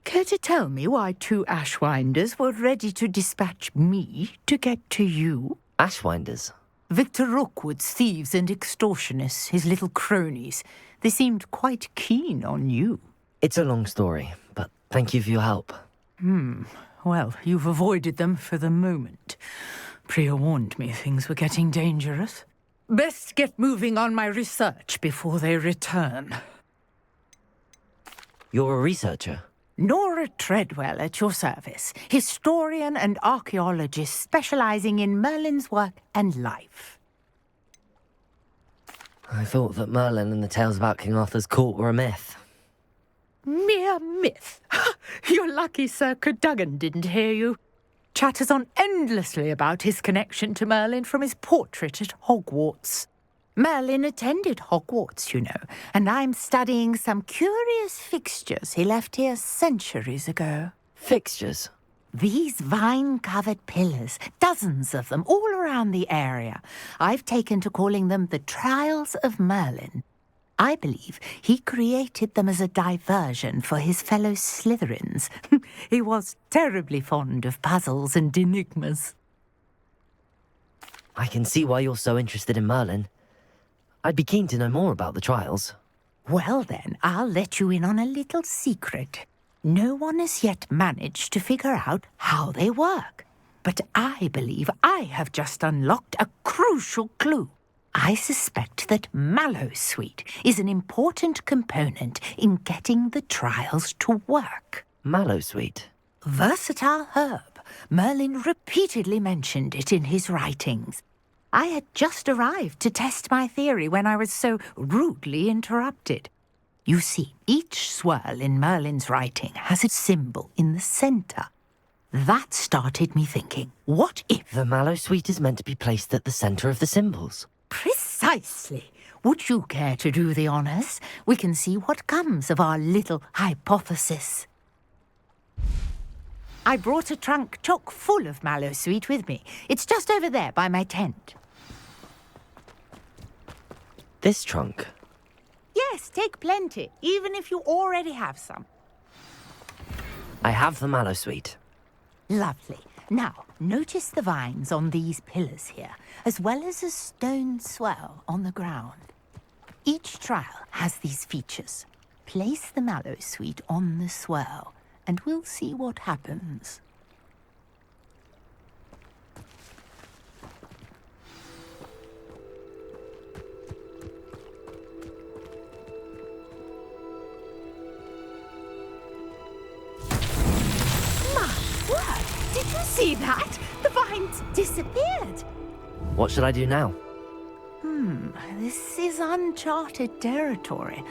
Care to tell me why 2 Ashwinders were ready to dispatch me to get to you? Ashwinders? Victor Rookwood's thieves and extortionists, his little cronies. They seemed quite keen on you. It's a long story, but thank you for your help. Well, you've avoided them for the moment. Priya warned me things were getting dangerous. Best get moving on my research before they return. You're a researcher? Nora Treadwell at your service, historian and archaeologist specializing in Merlin's work and life. I thought that Merlin and the tales about King Arthur's court were a myth. Mere myth. You're lucky Sir Cadogan didn't hear you. Chatters on endlessly about his connection to Merlin from his portrait at Hogwarts. Merlin attended Hogwarts, you know, and I'm studying some curious fixtures he left here centuries ago. Fixtures? These vine-covered pillars, dozens of them all around the area. I've taken to calling them the Trials of Merlin. I believe he created them as a diversion for his fellow Slytherins. He was terribly fond of puzzles and enigmas. I can see why you're so interested in Merlin. I'd be keen to know more about the trials. Well then, I'll let you in on a little secret. No one has yet managed to figure out how they work. But I believe I have just unlocked a crucial clue. I suspect that Mallowsweet is an important component in getting the trials to work. Mallowsweet? Versatile herb. Merlin repeatedly mentioned it in his writings. I had just arrived to test my theory when I was so rudely interrupted. You see, each swirl in Merlin's writing has a symbol in the centre. That started me thinking, what if... The Mallowsweet is meant to be placed at the centre of the symbols. Precisely. Would you care to do the honours? We can see what comes of our little hypothesis. I brought a trunk chock full of Mallowsweet with me. It's just over there by my tent. This trunk? Yes, take plenty, even if you already have some. I have the Mallowsweet. Lovely. Now, notice the vines on these pillars here, as well as a stone swell on the ground. Each trial has these features. Place the Mallowsweet on the swell, and we'll see what happens. Did you see that? The vines disappeared. What should I do now? This is uncharted territory.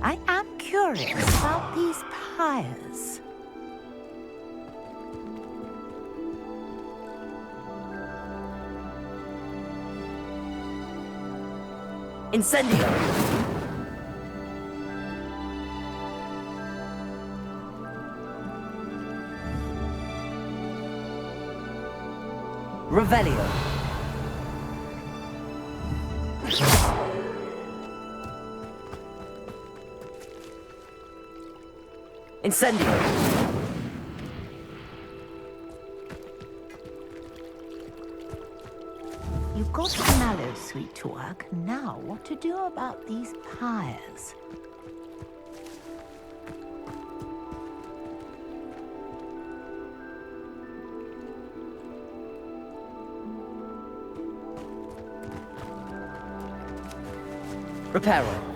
I am curious about these pyres. Incendio! Revelio. Incendio. You got the Mallowsweet to work. Now, what to do about these pyres? Reparo.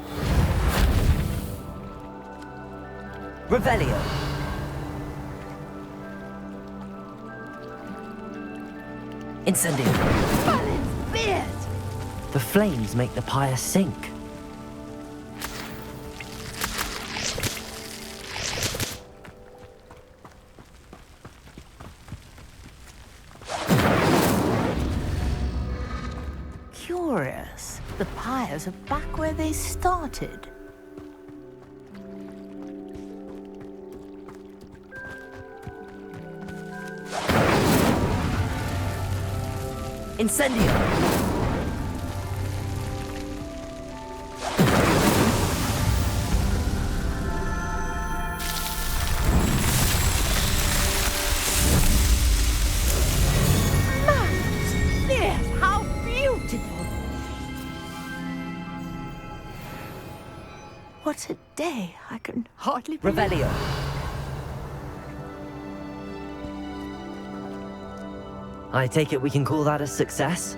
Revelio. Incendio. Merlin's beard! The flames make the pyre sink. Curious. The pyres are back where they started. Incendio! What a day. I can hardly believe Revelio. I take it we can call that a success?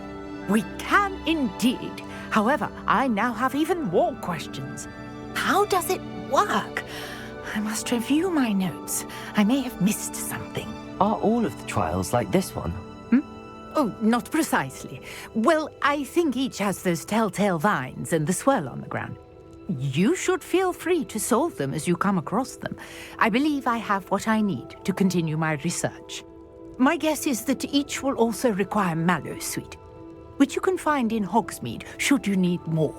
We can indeed. However, I now have even more questions. How does it work? I must review my notes. I may have missed something. Are all of the trials like this one? Oh, not precisely. Well, I think each has those telltale vines and the swirl on the ground. You should feel free to solve them as you come across them. I believe I have what I need to continue my research. My guess is that each will also require Mallowsweet, which you can find in Hogsmeade should you need more.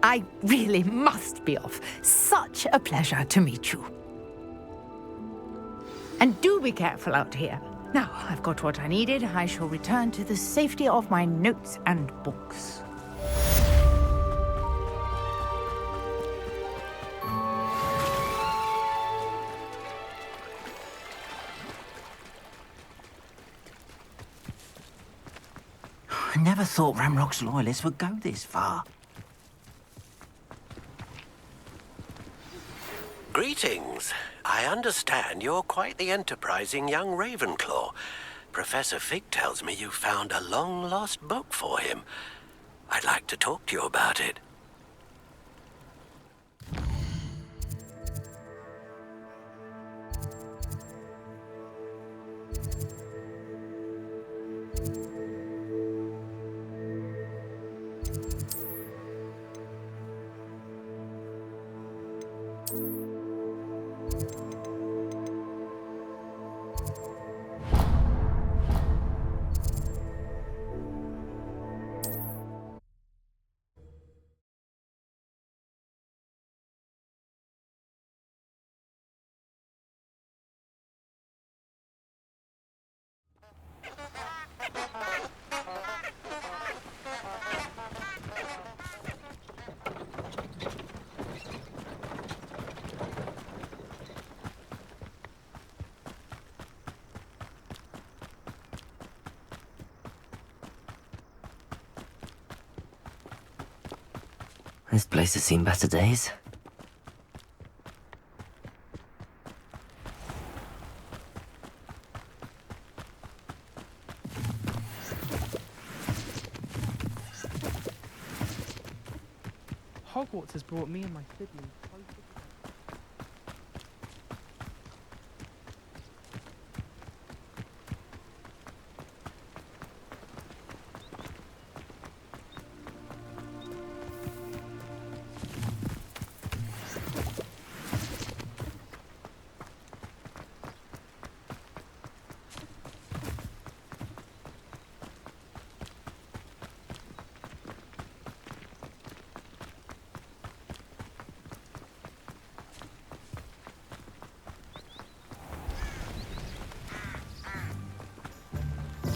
I really must be off. Such a pleasure to meet you. And do be careful out here. Now, I've got what I needed. I shall return to the safety of my notes and books. I never thought Ramrock's loyalists would go this far. Greetings. I understand you're quite the enterprising young Ravenclaw. Professor Fig tells me you found a long-lost book for him. I'd like to talk to you about it. This place has seen better days. Hogwarts has brought me and my siblings closer.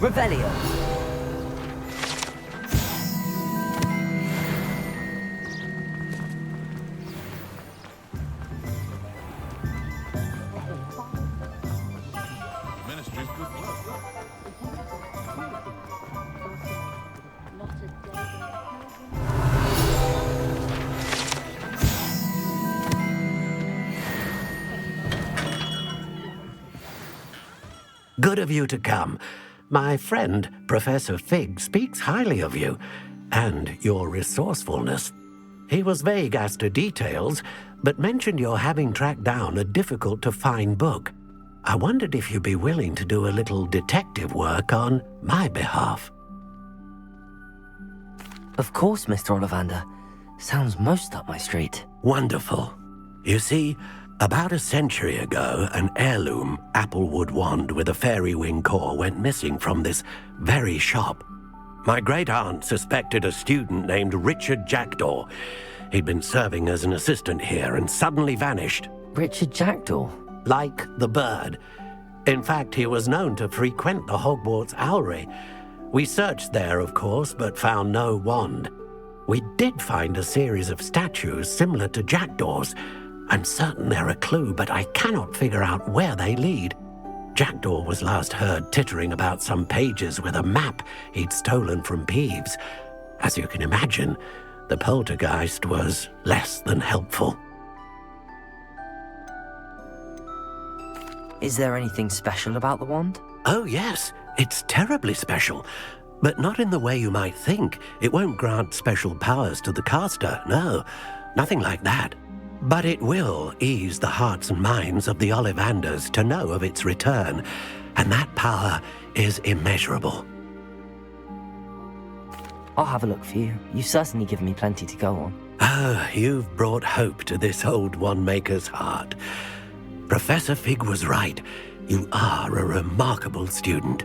Revelio. Ministry's good work. Good of you to come. My friend, Professor Fig, speaks highly of you and your resourcefulness. He was vague as to details, but mentioned your having tracked down a difficult-to-find book. I wondered if you'd be willing to do a little detective work on my behalf. Of course, Mr. Ollivander. Sounds most up my street. Wonderful. You see, about a century ago, an heirloom applewood wand with a fairy wing core went missing from this very shop. My great-aunt suspected a student named Richard Jackdaw. He'd been serving as an assistant here and suddenly vanished. Richard Jackdaw? Like the bird. In fact, he was known to frequent the Hogwarts Owlery. We searched there, of course, but found no wand. We did find a series of statues similar to Jackdaw's. I'm certain they're a clue, but I cannot figure out where they lead. Jackdaw was last heard tittering about some pages with a map he'd stolen from Peeves. As you can imagine, the poltergeist was less than helpful. Is there anything special about the wand? Oh, yes. It's terribly special. But not in the way you might think. It won't grant special powers to the caster, no. Nothing like that. But it will ease the hearts and minds of the Ollivanders to know of its return. And that power is immeasurable. I'll have a look for you. You've certainly given me plenty to go on. Oh, you've brought hope to this old wand-maker's heart. Professor Fig was right. You are a remarkable student.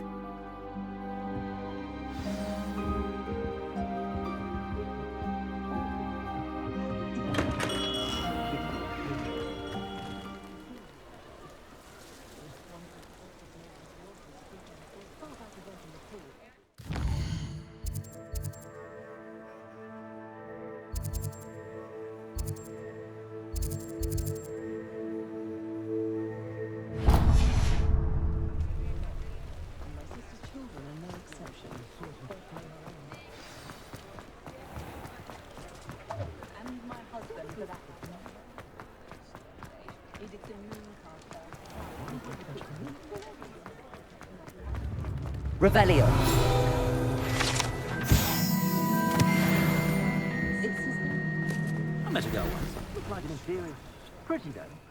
Revelio. I met a girl once. Looked like an inferior. Pretty though.